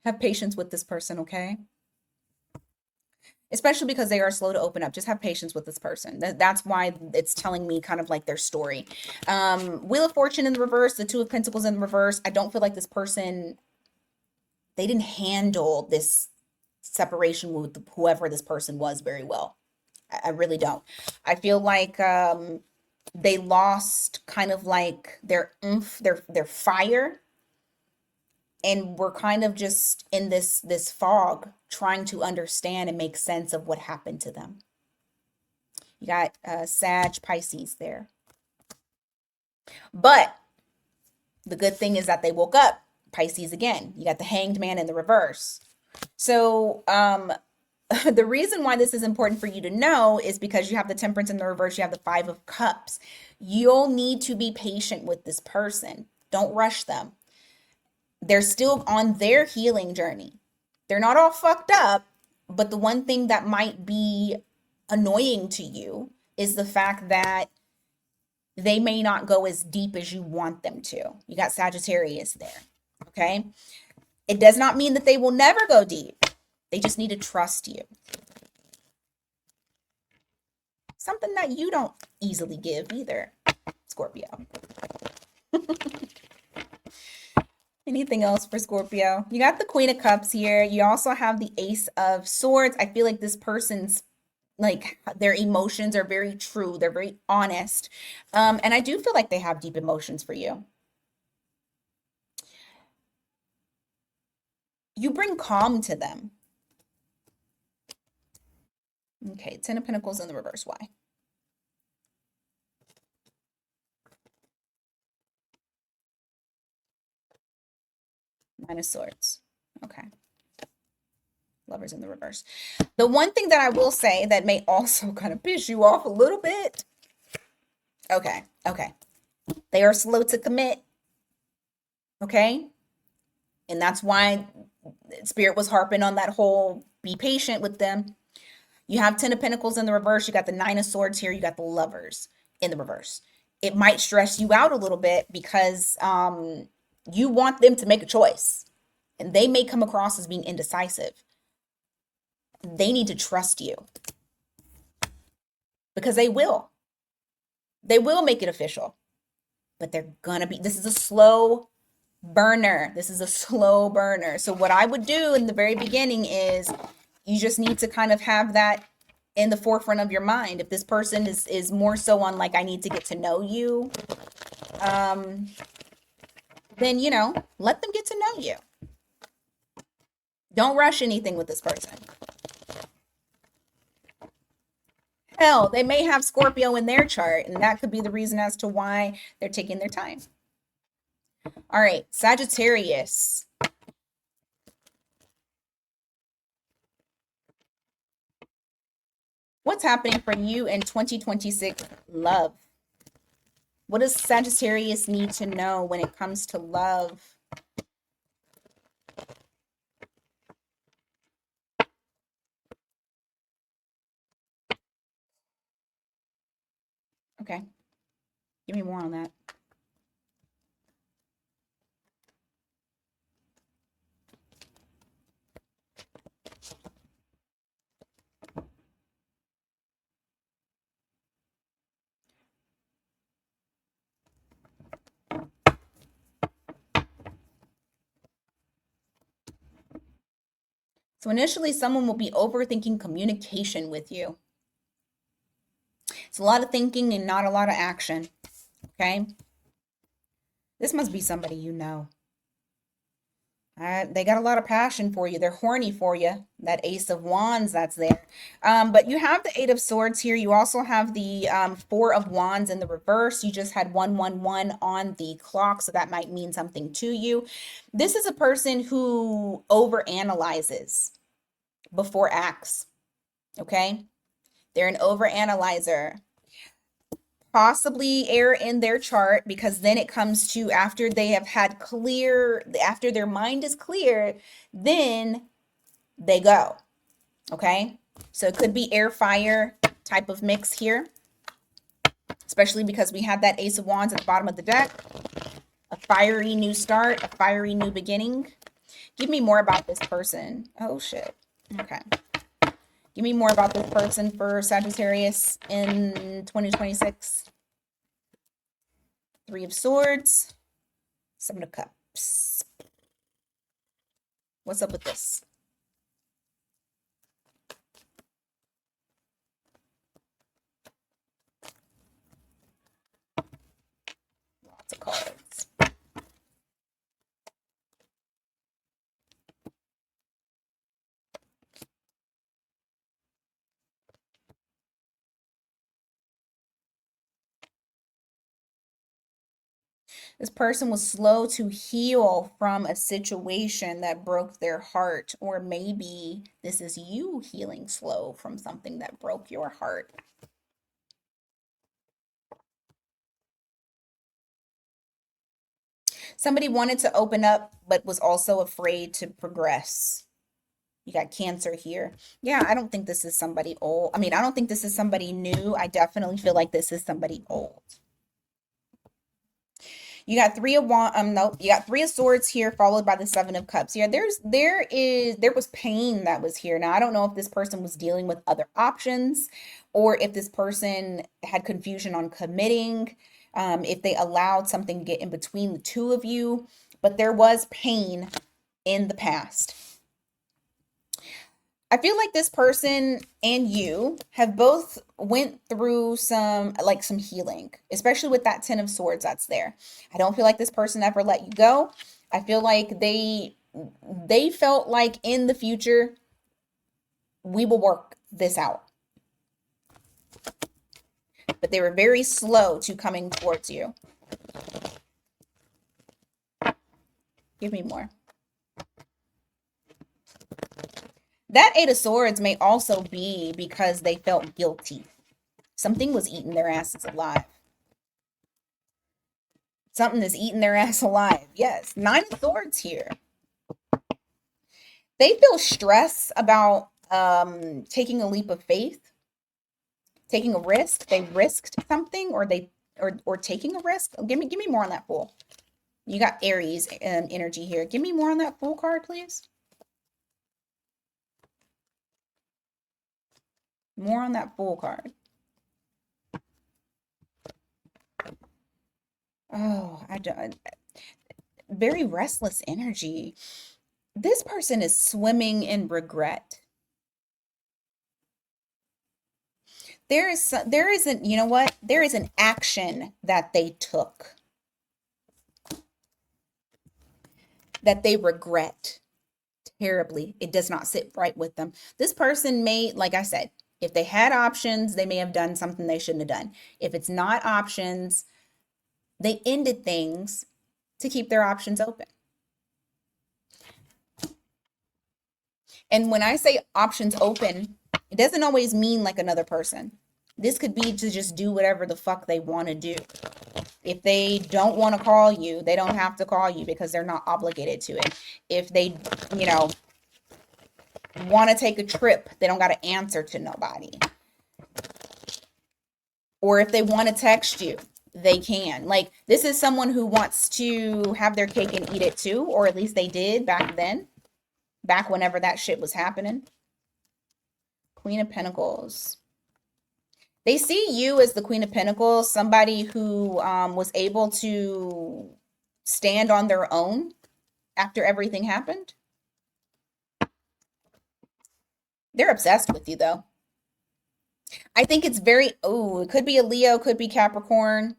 Have patience with this person, okay? Especially because they are slow to open up. Just have patience with this person. That's why it's telling me kind of like their story. Wheel of Fortune in the reverse, the Two of Pentacles in the reverse. I don't feel like this person, they didn't handle this separation with whoever this person was very well. I really don't. I feel like they lost kind of like their oomph, their fire, and we're kind of just in this fog trying to understand and make sense of what happened to them. You got Sag, Pisces there. But the good thing is that they woke up. Pisces again. You got the Hanged Man in the reverse. So the reason why this is important for you to know is because you have the Temperance in the reverse, you have the Five of Cups. You'll need to be patient with this person. Don't rush them. They're still on their healing journey. They're not all fucked up, but the one thing that might be annoying to you is the fact that they may not go as deep as you want them to. You got Sagittarius there, okay? It does not mean that they will never go deep. They just need to trust you. Something that you don't easily give either, Scorpio. Anything else for Scorpio? You got the Queen of Cups here. You also have the Ace of Swords. I feel like this person's, like, their emotions are very true. They're very honest. And I do feel like they have deep emotions for you. You bring calm to them. Okay, Ten of Pentacles in the reverse. Why? Nine of Swords. Okay. Lovers in the reverse. The one thing that I will say that may also kind of piss you off a little bit. Okay. They are slow to commit. Okay. And that's why Spirit was harping on that whole be patient with them. You have Ten of Pentacles in the reverse. You got the Nine of Swords here. You got the Lovers in the reverse. It might stress you out a little bit because you want them to make a choice. And they may come across as being indecisive. They need to trust you. Because they will. They will make it official. But they're gonna be, this is a slow burner. This is a slow burner. So what I would do in the very beginning is you just need to kind of have that in the forefront of your mind. If this person is more so on like, I need to get to know you, then, you know, let them get to know you. Don't rush anything with this person. Hell, they may have Scorpio in their chart, and that could be the reason as to why they're taking their time. All right, Sagittarius. What's happening for you in 2026 love? What does Sagittarius need to know when it comes to love? Okay. Give me more on that. So initially, someone will be overthinking communication with you. It's a lot of thinking and not a lot of action. Okay. This must be somebody you know. They got a lot of passion for you. They're horny for you. That Ace of Wands that's there. But you have the Eight of Swords here. You also have the Four of Wands in the reverse. You just had 111 on the clock, so that might mean something to you. This is a person who overanalyzes before acts. Okay? They're an overanalyzer. Possibly error in their chart, because then it comes to after they have had clear, after their mind is clear, then they go. Okay. So it could be air fire type of mix here, especially because we had that Ace of Wands at the bottom of the deck. A fiery new start, a fiery new beginning. Give me more about this person. Oh, shit. Okay. Give me more about this person for Sagittarius in 2026. Three of Swords. Seven of Cups. What's up with this? Lots of cards. This person was slow to heal from a situation that broke their heart, or maybe this is you healing slow from something that broke your heart. Somebody wanted to open up, but was also afraid to progress. You got Cancer here. Yeah, I don't think this is somebody old. I mean, I don't think this is somebody new. I definitely feel like this is somebody old. You got Three of Wands. Nope. You got Three of Swords here, followed by the Seven of Cups. Yeah, there was pain that was here. Now, I don't know if this person was dealing with other options, or if this person had confusion on committing, if they allowed something to get in between the two of you. But there was pain in the past. I feel like this person and you have both went through some healing, especially with that 10 of Swords that's there. I don't feel like this person ever let you go. I feel like they felt like in the future we will work this out. But they were very slow to coming towards you. Give me more. That Eight of Swords may also be because they felt guilty. Something was eating their asses alive. Something is eating their ass alive. Yes. Nine of Swords here. They feel stress about taking a leap of faith, taking a risk. They risked something, or taking a risk. Give me more on that Fool. You got Aries energy here. Give me more on that Fool card, please. More on that Fool card. Oh, I don't. Very restless energy. This person is swimming in regret. There isn't, you know what? There is an action that they took that they regret terribly. It does not sit right with them. This person may, like I said, if they had options, they may have done something they shouldn't have done. If it's not options, they ended things to keep their options open. And when I say options open, it doesn't always mean like another person. This could be to just do whatever the fuck they want to do. If they don't want to call you, they don't have to call you because they're not obligated to it. If they, want to take a trip, they don't got to answer to nobody. Or if they want to text you, they can. Like, this is someone who wants to have their cake and eat it too, or at least they did back then, back whenever that shit was happening. Queen of Pentacles. They see you as the Queen of Pentacles, somebody who was able to stand on their own after everything happened. They're obsessed with you, though. I think it's it could be a Leo, could be Capricorn.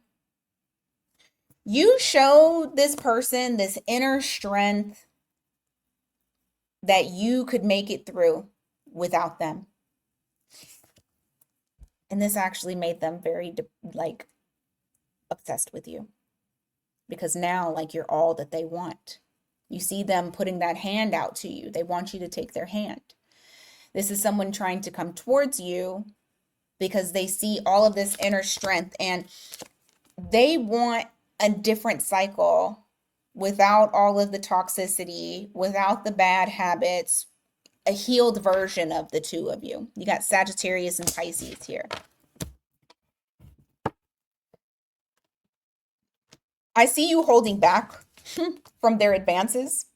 You showed this person this inner strength that you could make it through without them. And this actually made them very, obsessed with you. Because now, you're all that they want. You see them putting that hand out to you. They want you to take their hand. This is someone trying to come towards you because they see all of this inner strength and they want a different cycle without all of the toxicity, without the bad habits, a healed version of the two of you. You got Sagittarius and Pisces here. I see you holding back from their advances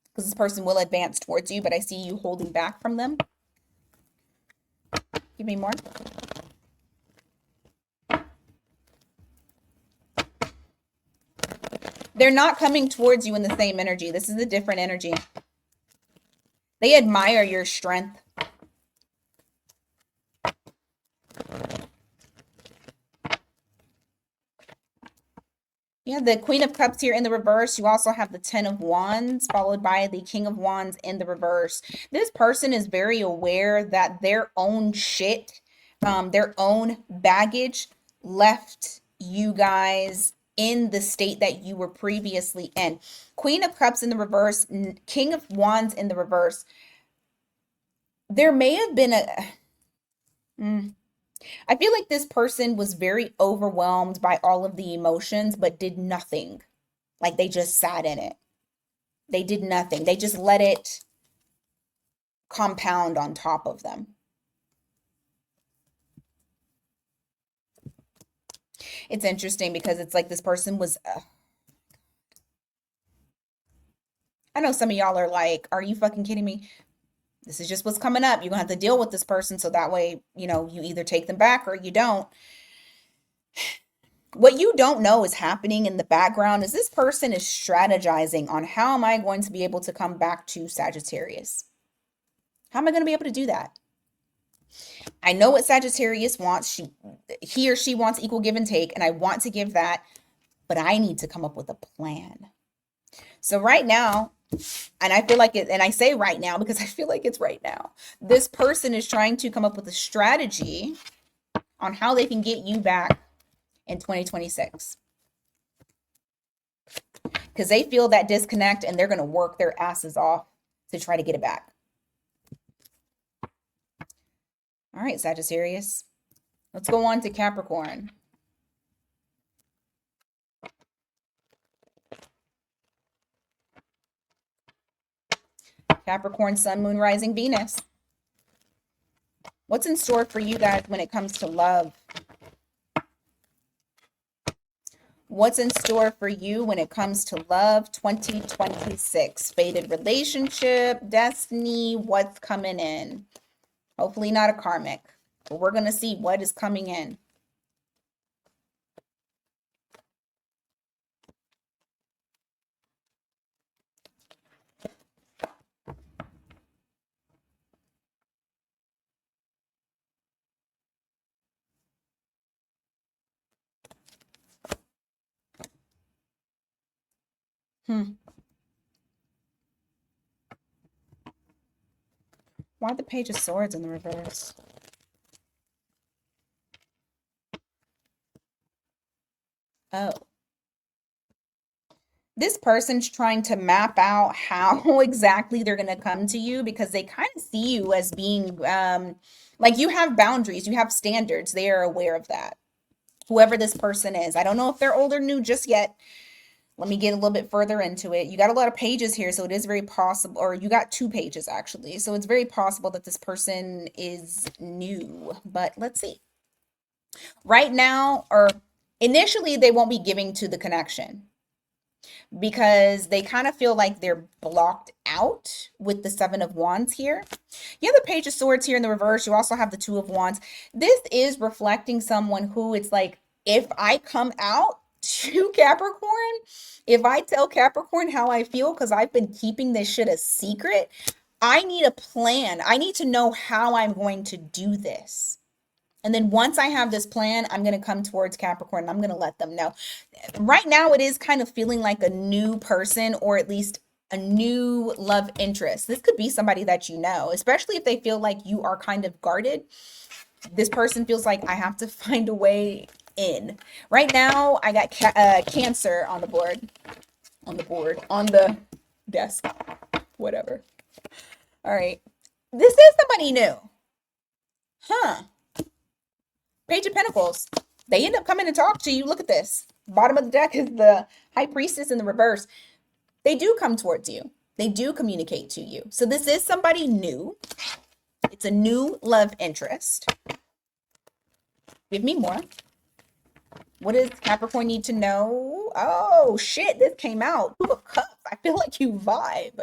because this person will advance towards you, but I see you holding back from them. Give me more. They're not coming towards you in the same energy. This is a different energy. They admire your strength. You have the Queen of Cups here in the reverse. You also have the Ten of Wands, followed by the King of Wands in the reverse. This person is very aware that their own shit, their own baggage left you guys in the state that you were previously in. Queen of Cups in the reverse, King of Wands in the reverse. There may have been I feel like this person was very overwhelmed by all of the emotions, but did nothing. Like they just sat in it. They did nothing. They just let it compound on top of them. It's interesting because it's like this person was. I know some of y'all are like, are you fucking kidding me? This is just what's coming up. You're going to have to deal with this person. So that way, you know, you either take them back or you don't. What you don't know is happening in the background is this person is strategizing on how am I going to be able to come back to Sagittarius? How am I going to be able to do that? I know what Sagittarius wants. He or she wants equal give and take, and I want to give that, but I need to come up with a plan. So right now, and I feel like it, and I say right now because I feel like it's right now, this person is trying to come up with a strategy on how they can get you back in 2026. Because they feel that disconnect and they're going to work their asses off to try to get it back. All right, Sagittarius. Let's go on to Capricorn. Capricorn, Sun, Moon, Rising, Venus. What's in store for you guys when it comes to love? What's in store for you when it comes to love 2026? Fated relationship, destiny, what's coming in? Hopefully not a karmic, but we're going to see what is coming in. Why the Page of Swords in the reverse? Oh. This person's trying to map out how exactly they're going to come to you because they kind of see you as being like you have boundaries, you have standards. They are aware of that. Whoever this person is. I don't know if they're old or new just yet. Let me get a little bit further into it. You got a lot of pages here, so it is very possible, or you got 2 pages actually. So it's very possible that this person is new, but let's see. Right now, or initially, they won't be giving to the connection because they kind of feel like they're blocked out with the 7 of Wands here. You have the Page of Swords here in the reverse. You also have the 2 of Wands. This is reflecting someone who it's like, if I come out to Capricorn, if I tell Capricorn how I feel, because I've been keeping this shit a secret, I need a plan. I need to know how I'm going to do this. And then once I have this plan, I'm going to come towards Capricorn and I'm going to let them know. Right now, it is kind of feeling like a new person, or at least a new love interest. This could be somebody that you know, especially if they feel like you are kind of guarded. This person feels like I have to find a way in. Right now, I got Cancer on the board. On the desk. Whatever. All right. This is somebody new. Huh. Page of Pentacles. They end up coming to talk to you. Look at this. Bottom of the deck is the High Priestess in the reverse. They do come towards you. They do communicate to you. So this is somebody new. It's a new love interest. Give me more. What does Capricorn need to know? Oh shit, this came out. Two of Cups. I feel like you vibe.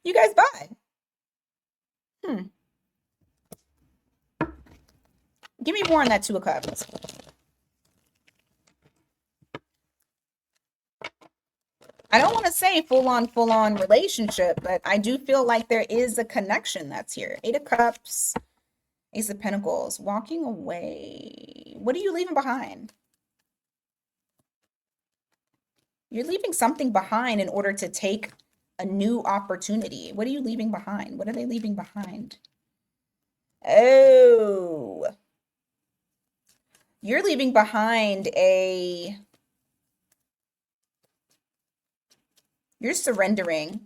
You guys vibe. Hmm. Give me more on that Two of Cups. I don't want to say full on relationship, but I do feel like there is a connection that's here. Eight of Cups, Ace of Pentacles, walking away. What are you leaving behind? You're leaving something behind in order to take a new opportunity. What are you leaving behind? What are they leaving behind? Oh, you're leaving behind you're surrendering.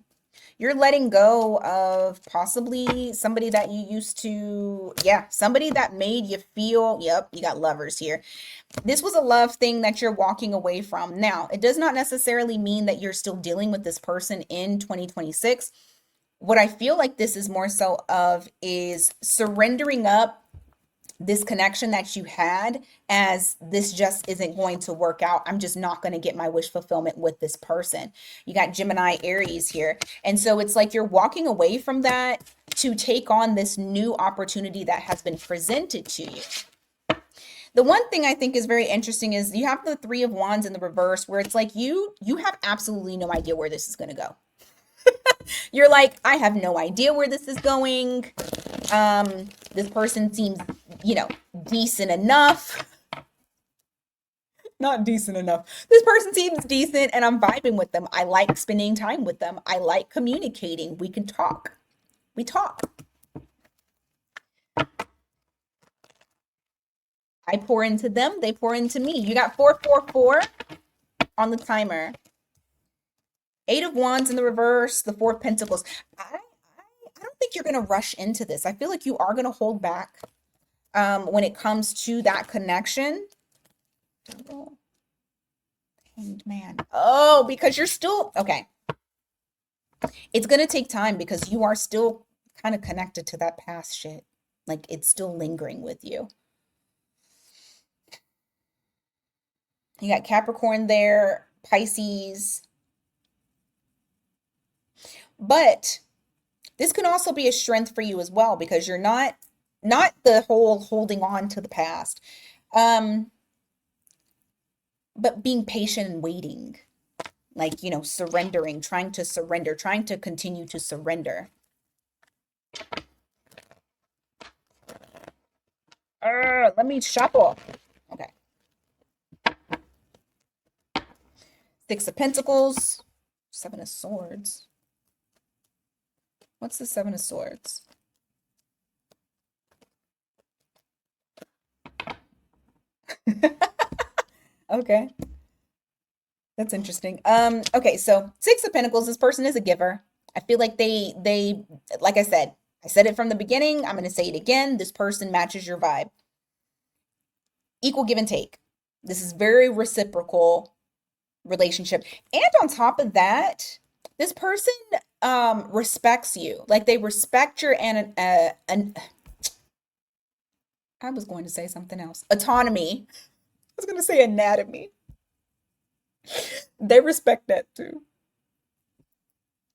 You're letting go of possibly somebody that you used to, yeah, somebody that made you feel, yep, you got lovers here. This was a love thing that you're walking away from. Now, it does not necessarily mean that you're still dealing with this person in 2026. What I feel like this is more so of is surrendering up this connection that you had, as this just isn't going to work out. I'm just not going to get my wish fulfillment with this person. You got Gemini, Aries here. And so it's like you're walking away from that to take on this new opportunity that has been presented to you. The one thing I think is very interesting is you have the Three of Wands in the reverse, where it's like you have absolutely no idea where this is going to go. You're like, I have no idea where this is going. This person seems, decent enough. Not decent enough. This person seems decent and I'm vibing with them. I like spending time with them. I like communicating. We can talk. We talk. I pour into them. They pour into me. You got 444 on the timer. Eight of Wands in the reverse, the Four of Pentacles. I don't think you're going to rush into this. I feel like you are going to hold back when it comes to that connection. Hanged Man. Oh, because you're still, okay. It's going to take time because you are still kind of connected to that past shit. Like it's still lingering with you. You got Capricorn there, Pisces. But this can also be a strength for you as well, because you're not the whole holding on to the past. But being patient and waiting, like, surrendering, trying to surrender, trying to continue to surrender. Let me shuffle. Okay. Six of Pentacles, Seven of Swords. What's the Seven of Swords? Okay. That's interesting. Okay, so Six of Pentacles, this person is a giver. I feel like they like I said it from the beginning, I'm going to say it again. This person matches your vibe. Equal give and take. This is very reciprocal relationship. And on top of that, this person respects you. Like they respect your I was going to say something else. Autonomy. I was going to say anatomy. They respect that too.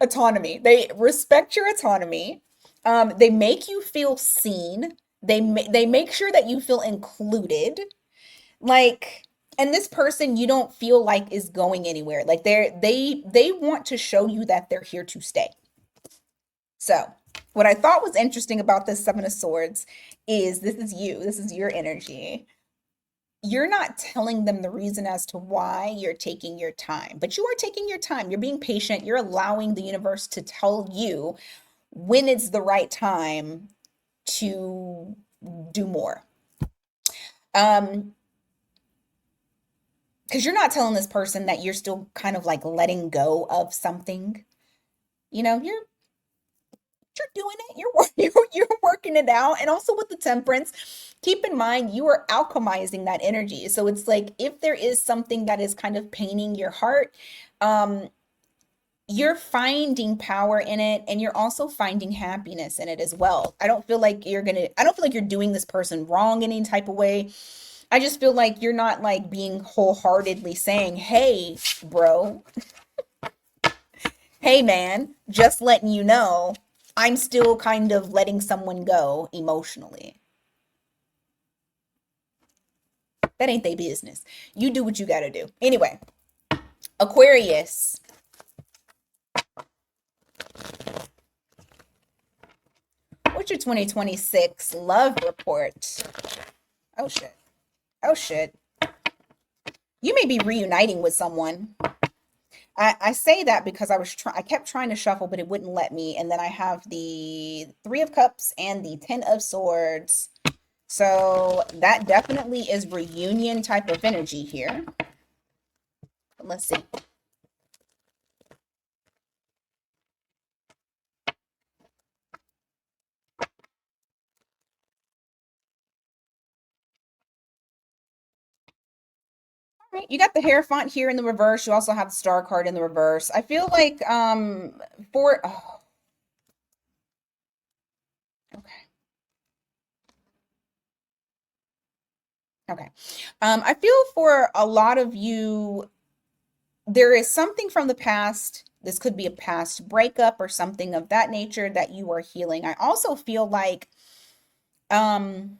Autonomy. They respect your autonomy. They make you feel seen. They make sure that you feel included. Like, and this person you don't feel like is going anywhere. Like they want to show you that they're here to stay. So, what I thought was interesting about this Seven of Swords is this is you. This is your energy. You're not telling them the reason as to why you're taking your time, but you are taking your time. You're being patient. You're allowing the universe to tell you when it's the right time to do more. Because you're not telling this person that you're still kind of like letting go of something. You're doing it. You're working it out. And also with the Temperance, keep in mind you are alchemizing that energy. So it's like if there is something that is kind of paining your heart, you're finding power in it, and you're also finding happiness in it as well. I don't feel like you're doing this person wrong in any type of way. I just feel like you're not like being wholeheartedly saying, hey, bro, hey, man, just letting you know, I'm still kind of letting someone go emotionally. That ain't their business. You do what you got to do. Anyway, Aquarius. What's your 2026 love report? Oh, shit. Oh, shit. You may be reuniting with someone. I say that because I kept trying to shuffle, but it wouldn't let me. And then I have the Three of Cups and the Ten of Swords. So that definitely is reunion type of energy here. Let's see. All right, you got the Hierophant here in the reverse. You also have the Star card in the reverse. I feel like for oh, okay. Okay. I feel for a lot of you, there is something from the past. This could be a past breakup or something of that nature that you are healing. I also feel like um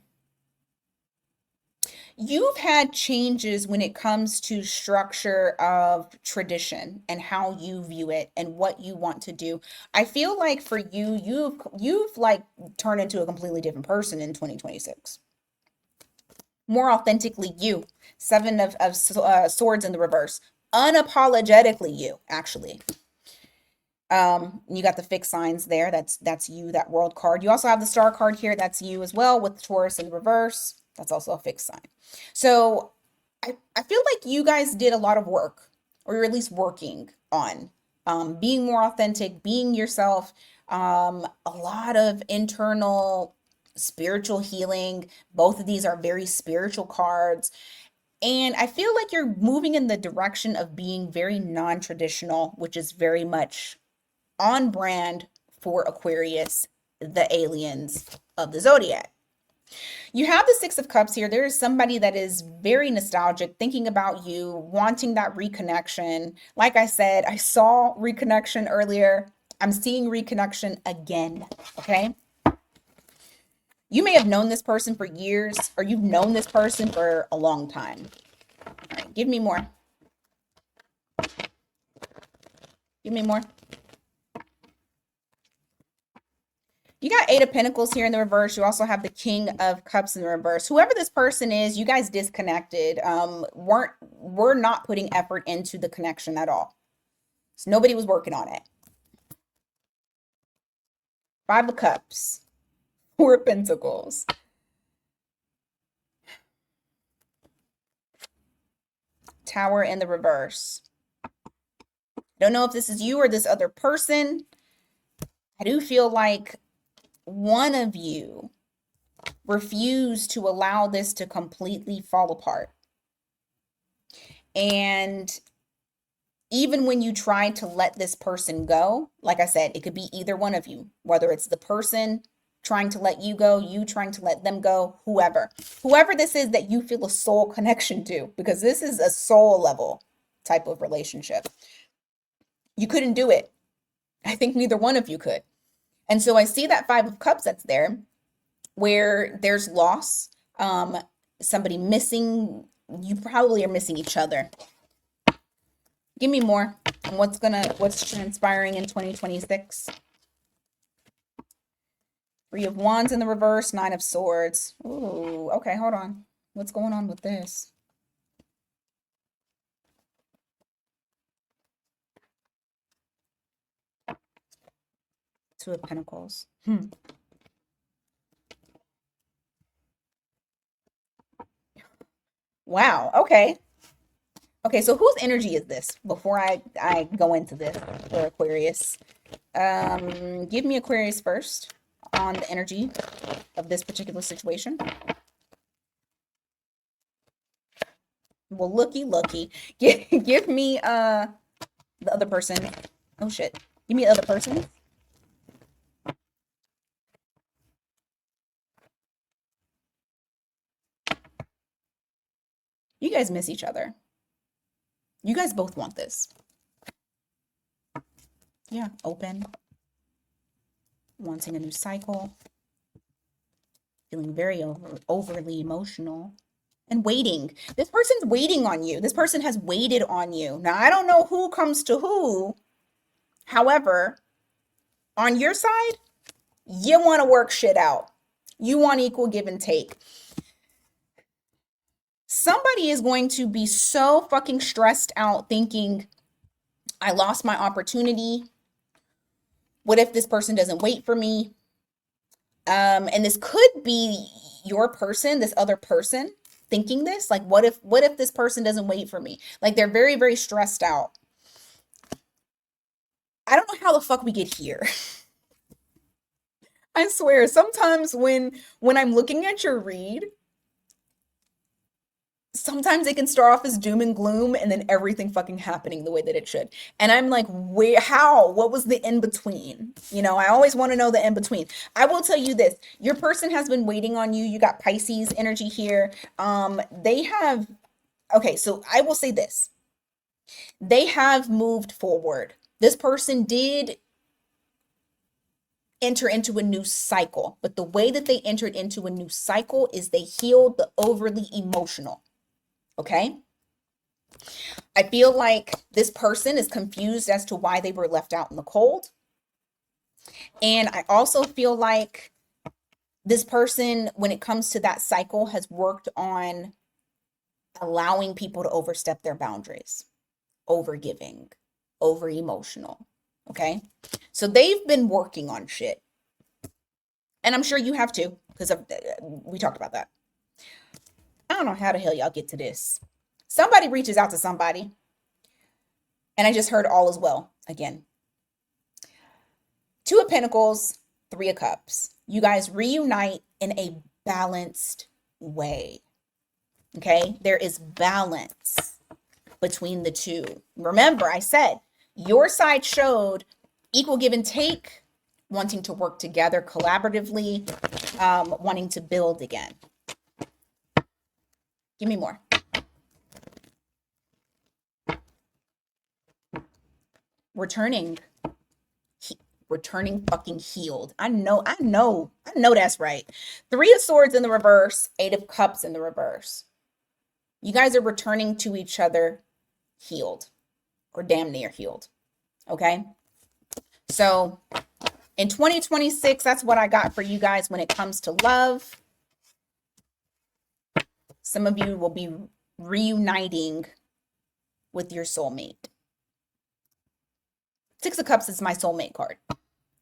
you've had changes when it comes to structure of tradition and how you view it and what you want to do. I feel like for you, you've like turned into a completely different person in 2026. More authentically you. Seven of swords in the reverse. Unapologetically you, actually. You got the fixed signs there. That's you, that world card. You also have the star card here. That's you as well with Taurus in the reverse. That's also a fixed sign. So I feel like you guys did a lot of work, or you're at least working on being more authentic, being yourself. A lot of internal spiritual healing. Both of these are very spiritual cards. And I feel like you're moving in the direction of being very non-traditional, which is very much on brand for Aquarius, the aliens of the zodiac. You have the Six of Cups here. There is somebody that is very nostalgic, thinking about you, wanting that reconnection. Like I said, I saw reconnection earlier. I'm seeing reconnection again. Okay. You may have known this person for years, or you've known this person for a long time. All right, give me more. Give me more. You got Eight of Pentacles here in the reverse. You also have the King of Cups in the reverse. Whoever this person is, you guys disconnected. Were not putting effort into the connection at all. So nobody was working on it. Five of Cups. Four of Pentacles. Tower in the reverse. Don't know if this is you or this other person. I do feel like one of you refused to allow this to completely fall apart. And even when you try to let this person go, like I said, it could be either one of you, whether it's the person trying to let you go, you trying to let them go, whoever this is that you feel a soul connection to, because this is a soul level type of relationship. You couldn't do it. I think neither one of you could. And so I see that Five of Cups that's there, where there's loss, somebody missing. You probably are missing each other. Give me more on what's transpiring in 2026. Three of Wands in the reverse, Nine of Swords. Ooh, okay, hold on. What's going on with this? Two of Pentacles. Wow, okay. Okay, so whose energy is this before I go into this for Aquarius? Give me Aquarius first on the energy of this particular situation. Well, looky. Give me the other person. Oh shit. You mean other person? You guys miss each other. You guys both want this. Yeah, open, wanting a new cycle, feeling very overly emotional, and waiting. This person's waiting on you. This person has waited on you. Now, I don't know who comes to who. However, on your side, you want to work shit out. You want equal give and take. Somebody is going to be so fucking stressed out thinking, I lost my opportunity. What if this person doesn't wait for me? And this could be your person, this other person thinking this. Like, what if this person doesn't wait for me? Like, they're very, very stressed out. I don't know how the fuck we get here. I swear, sometimes when I'm looking at your read, sometimes it can start off as doom and gloom and then everything fucking happening the way that it should. And I'm like, where, how, what was the in between? You know, I always want to know the in between. I will tell you this, your person has been waiting on you. You got Pisces energy here. They have, okay, so I will say this. They have moved forward. This person did enter into a new cycle, but the way that they entered into a new cycle is they healed the overly emotional. Okay. I feel like this person is confused as to why they were left out in the cold. And I also feel like this person, when it comes to that cycle, has worked on allowing people to overstep their boundaries, over giving, over emotional. Okay. So they've been working on shit. And I'm sure you have too, because we talked about that. I don't know how the hell y'all get to this. Somebody reaches out to somebody, and I just heard all is well again. Two of Pentacles, Three of Cups. You guys reunite in a balanced way. Okay? There is balance between the two. Remember, I said your side showed equal give and take, wanting to work together collaboratively, wanting to build again. Give me more. Returning fucking healed. I know that's right. Three of Swords in the reverse, Eight of Cups in the reverse. You guys are returning to each other healed, or damn near healed. Okay? So in 2026, that's what I got for you guys when it comes to love. Some of you will be reuniting with your soulmate. Six of Cups is my soulmate card,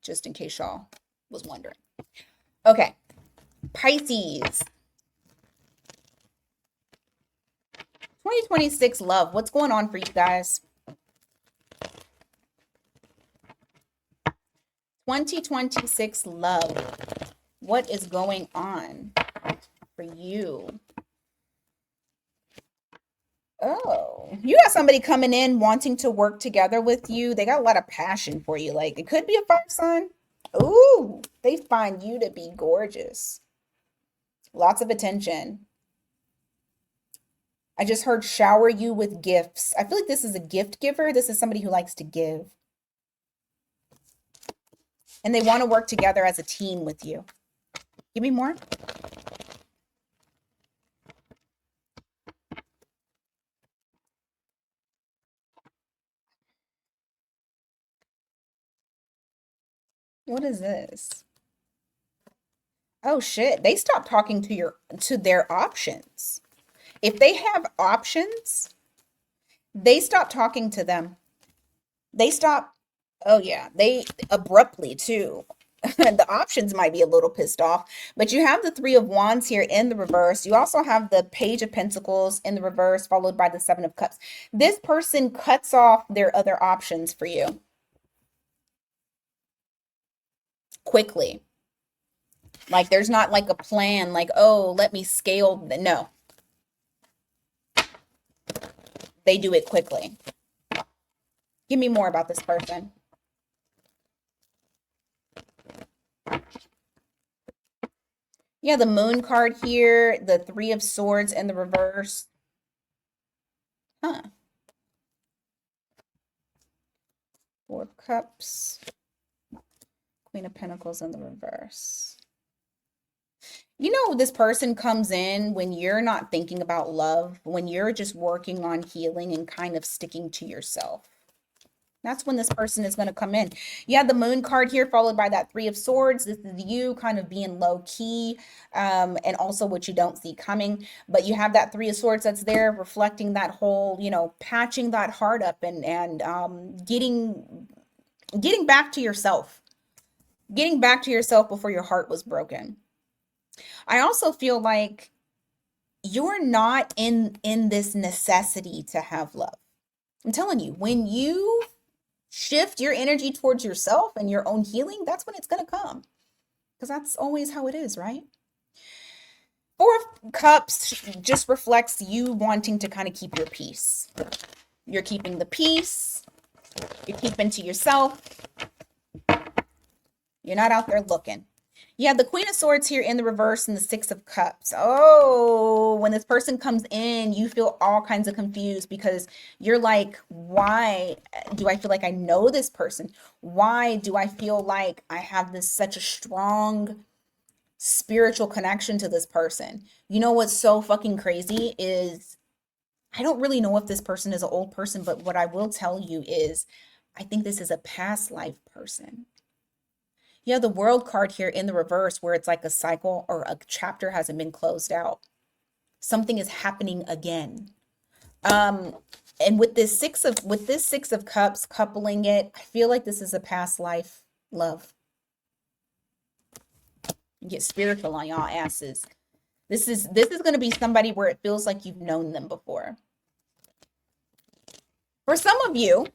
just in case y'all was wondering. Okay, Pisces. 2026 love. What's going on for you guys? 2026 love. What is going on for you? Oh, you got somebody coming in wanting to work together with you. They got a lot of passion for you. Like, it could be a fire sign. Ooh, they find you to be gorgeous. Lots of attention. I just heard shower you with gifts. I feel like this is a gift giver. This is somebody who likes to give. And they want to work together as a team with you. Give me more. What is this? Oh shit, they stopped talking to their options. If they have options, they stop talking to them. They stop, oh yeah, they abruptly too. The options might be a little pissed off, but you have the Three of Wands here in the reverse. You also have the Page of Pentacles in the reverse, followed by the Seven of Cups. This person cuts off their other options for you quickly. Like, there's not like a plan, like, oh, let me scale. No. They do it quickly. Give me more about this person. Yeah, the Moon card here, the Three of Swords in the reverse. Huh. Four of Cups, Queen of Pentacles in the reverse. You know, this person comes in when you're not thinking about love, when you're just working on healing and kind of sticking to yourself. That's when this person is going to come in. You have the Moon card here, followed by that Three of Swords. This is you kind of being low key, and also what you don't see coming. But you have that Three of Swords that's there, reflecting that whole, you know, patching that heart up and getting back to yourself, getting back to yourself before your heart was broken. I also feel like you're not in this necessity to have love. I'm telling you, when you shift your energy towards yourself and your own healing, that's when it's going to come. Because that's always how it is, right? Four of Cups just reflects you wanting to kind of keep your peace. You're keeping the peace. You're keeping to yourself. You're not out there looking. You have the Queen of Swords here in the reverse and the Six of Cups. Oh, when this person comes in, you feel all kinds of confused because you're like, why do I feel like I know this person? Why do I feel like I have this such a strong spiritual connection to this person? You know what's so fucking crazy is I don't really know if this person is an old person, but what I will tell you is I think this is a past life person. You have the World card here in the reverse where it's like a cycle or a chapter hasn't been closed out. Something is happening again. And with this six of cups coupling it, I feel like this is a past life love. Get spiritual on y'all asses. This is going to be somebody where it feels like you've known them before. For some of you,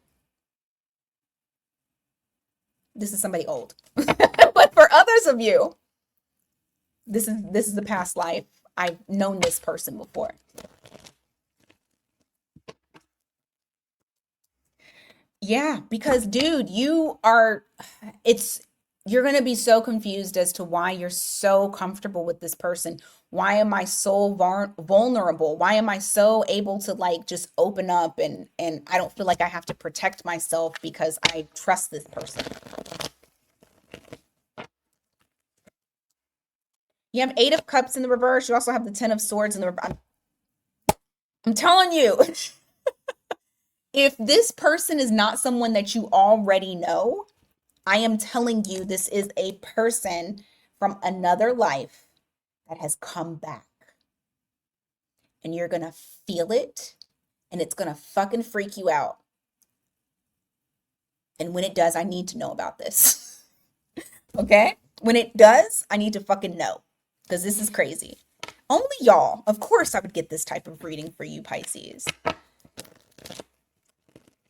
this is somebody old. But for others of you, this is the past life. I've known this person before. Yeah, because dude, you're going to be so confused as to why you're so comfortable with this person. Why am I so vulnerable? Why am I so able to like just open up and I don't feel like I have to protect myself because I trust this person. You have Eight of Cups in the reverse. You also have the Ten of Swords in the reverse. I'm telling you, if this person is not someone that you already know, I am telling you, this is a person from another life that has come back. And you're going to feel it, and it's going to fucking freak you out. And when it does, I need to know about this. Okay? When it does, I need to fucking know. Because this is crazy. Only y'all. Of course I would get this type of reading for you, Pisces.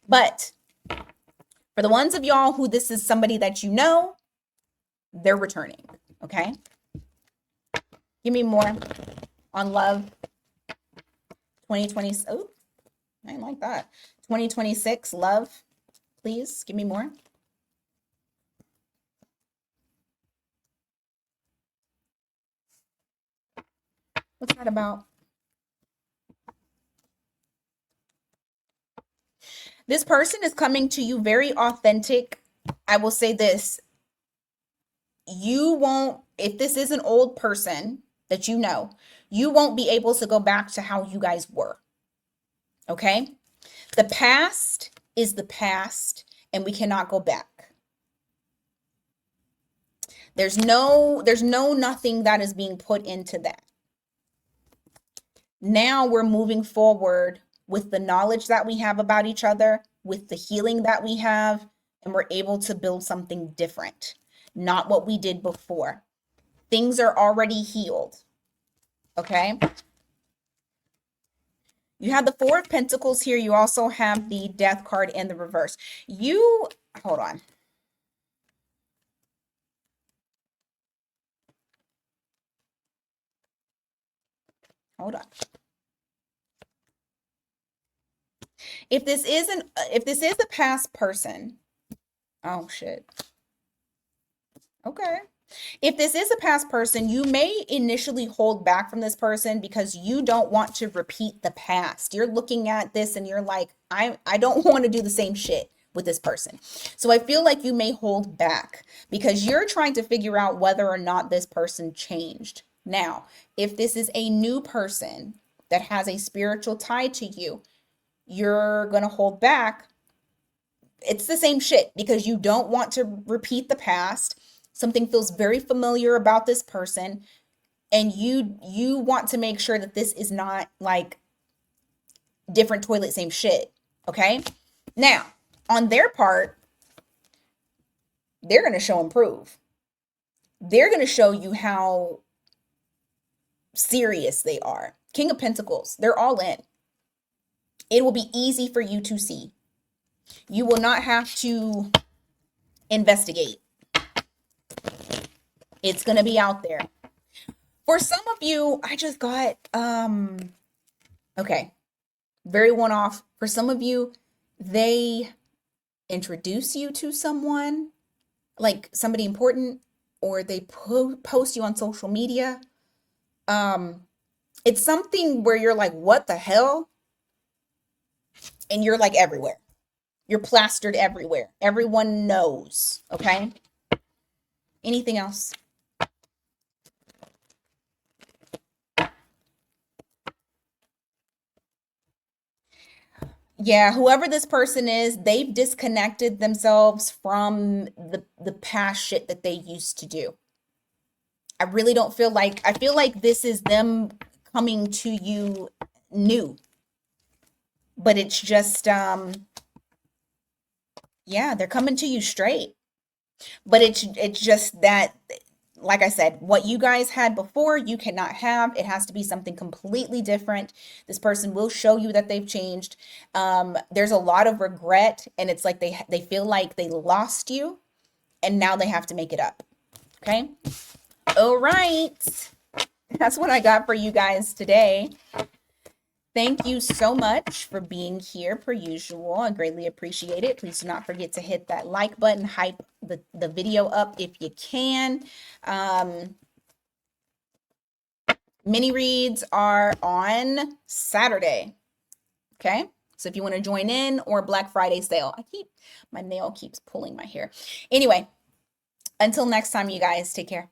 But for the ones of y'all who this is somebody that you know, they're returning. Okay? Give me more on love. 2020. Oh, I didn't like that. 2026 love. Please give me more. What's that about? This person is coming to you very authentic. I will say this. You won't, if this is an old person that you know, you won't be able to go back to how you guys were. Okay? The past is the past, and we cannot go back. There's no nothing that is being put into that. Now we're moving forward with the knowledge that we have about each other, with the healing that we have, and we're able to build something different, not what we did before. Things are already healed. Okay? You have the Four of Pentacles here. You also have the Death card in the reverse. Hold on. Hold on. If this is a past person, oh shit. Okay. If this is a past person, you may initially hold back from this person because you don't want to repeat the past. You're looking at this and you're like, I don't want to do the same shit with this person. So I feel like you may hold back because you're trying to figure out whether or not this person changed. Now, if this is a new person that has a spiritual tie to you, you're going to hold back. It's the same shit because you don't want to repeat the past. Something feels very familiar about this person, and you want to make sure that this is not like different toilet, same shit. Okay? Now, on their part, they're going to show and prove. They're going to show you how serious they are. King of Pentacles, they're all in. It will be easy for you to see. You will not have to investigate. It's going to be out there. For some of you, I just got, okay, very one-off. For some of you, they introduce you to someone, like somebody important, or they post you on social media. It's something where you're like, what the hell? And you're like everywhere. You're plastered everywhere. Everyone knows, okay? Anything else? Yeah, whoever this person is, they've disconnected themselves from the past shit that they used to do. I really don't feel like, I feel like this is them coming to you new. But it's just yeah, they're coming to you straight. But it's just that, like I said, what you guys had before, you cannot have. It has to be something completely different. This person will show you that they've changed. There's a lot of regret, and it's like they feel like they lost you, and now they have to make it up. Okay? All right. That's what I got for you guys today. Thank you so much for being here per usual. I greatly appreciate it. Please do not forget to hit that like button, hype the video up if you can. Mini reads are on Saturday. Okay? So if you want to join in, or Black Friday sale. My nail keeps pulling my hair. Anyway, until next time, you guys, take care.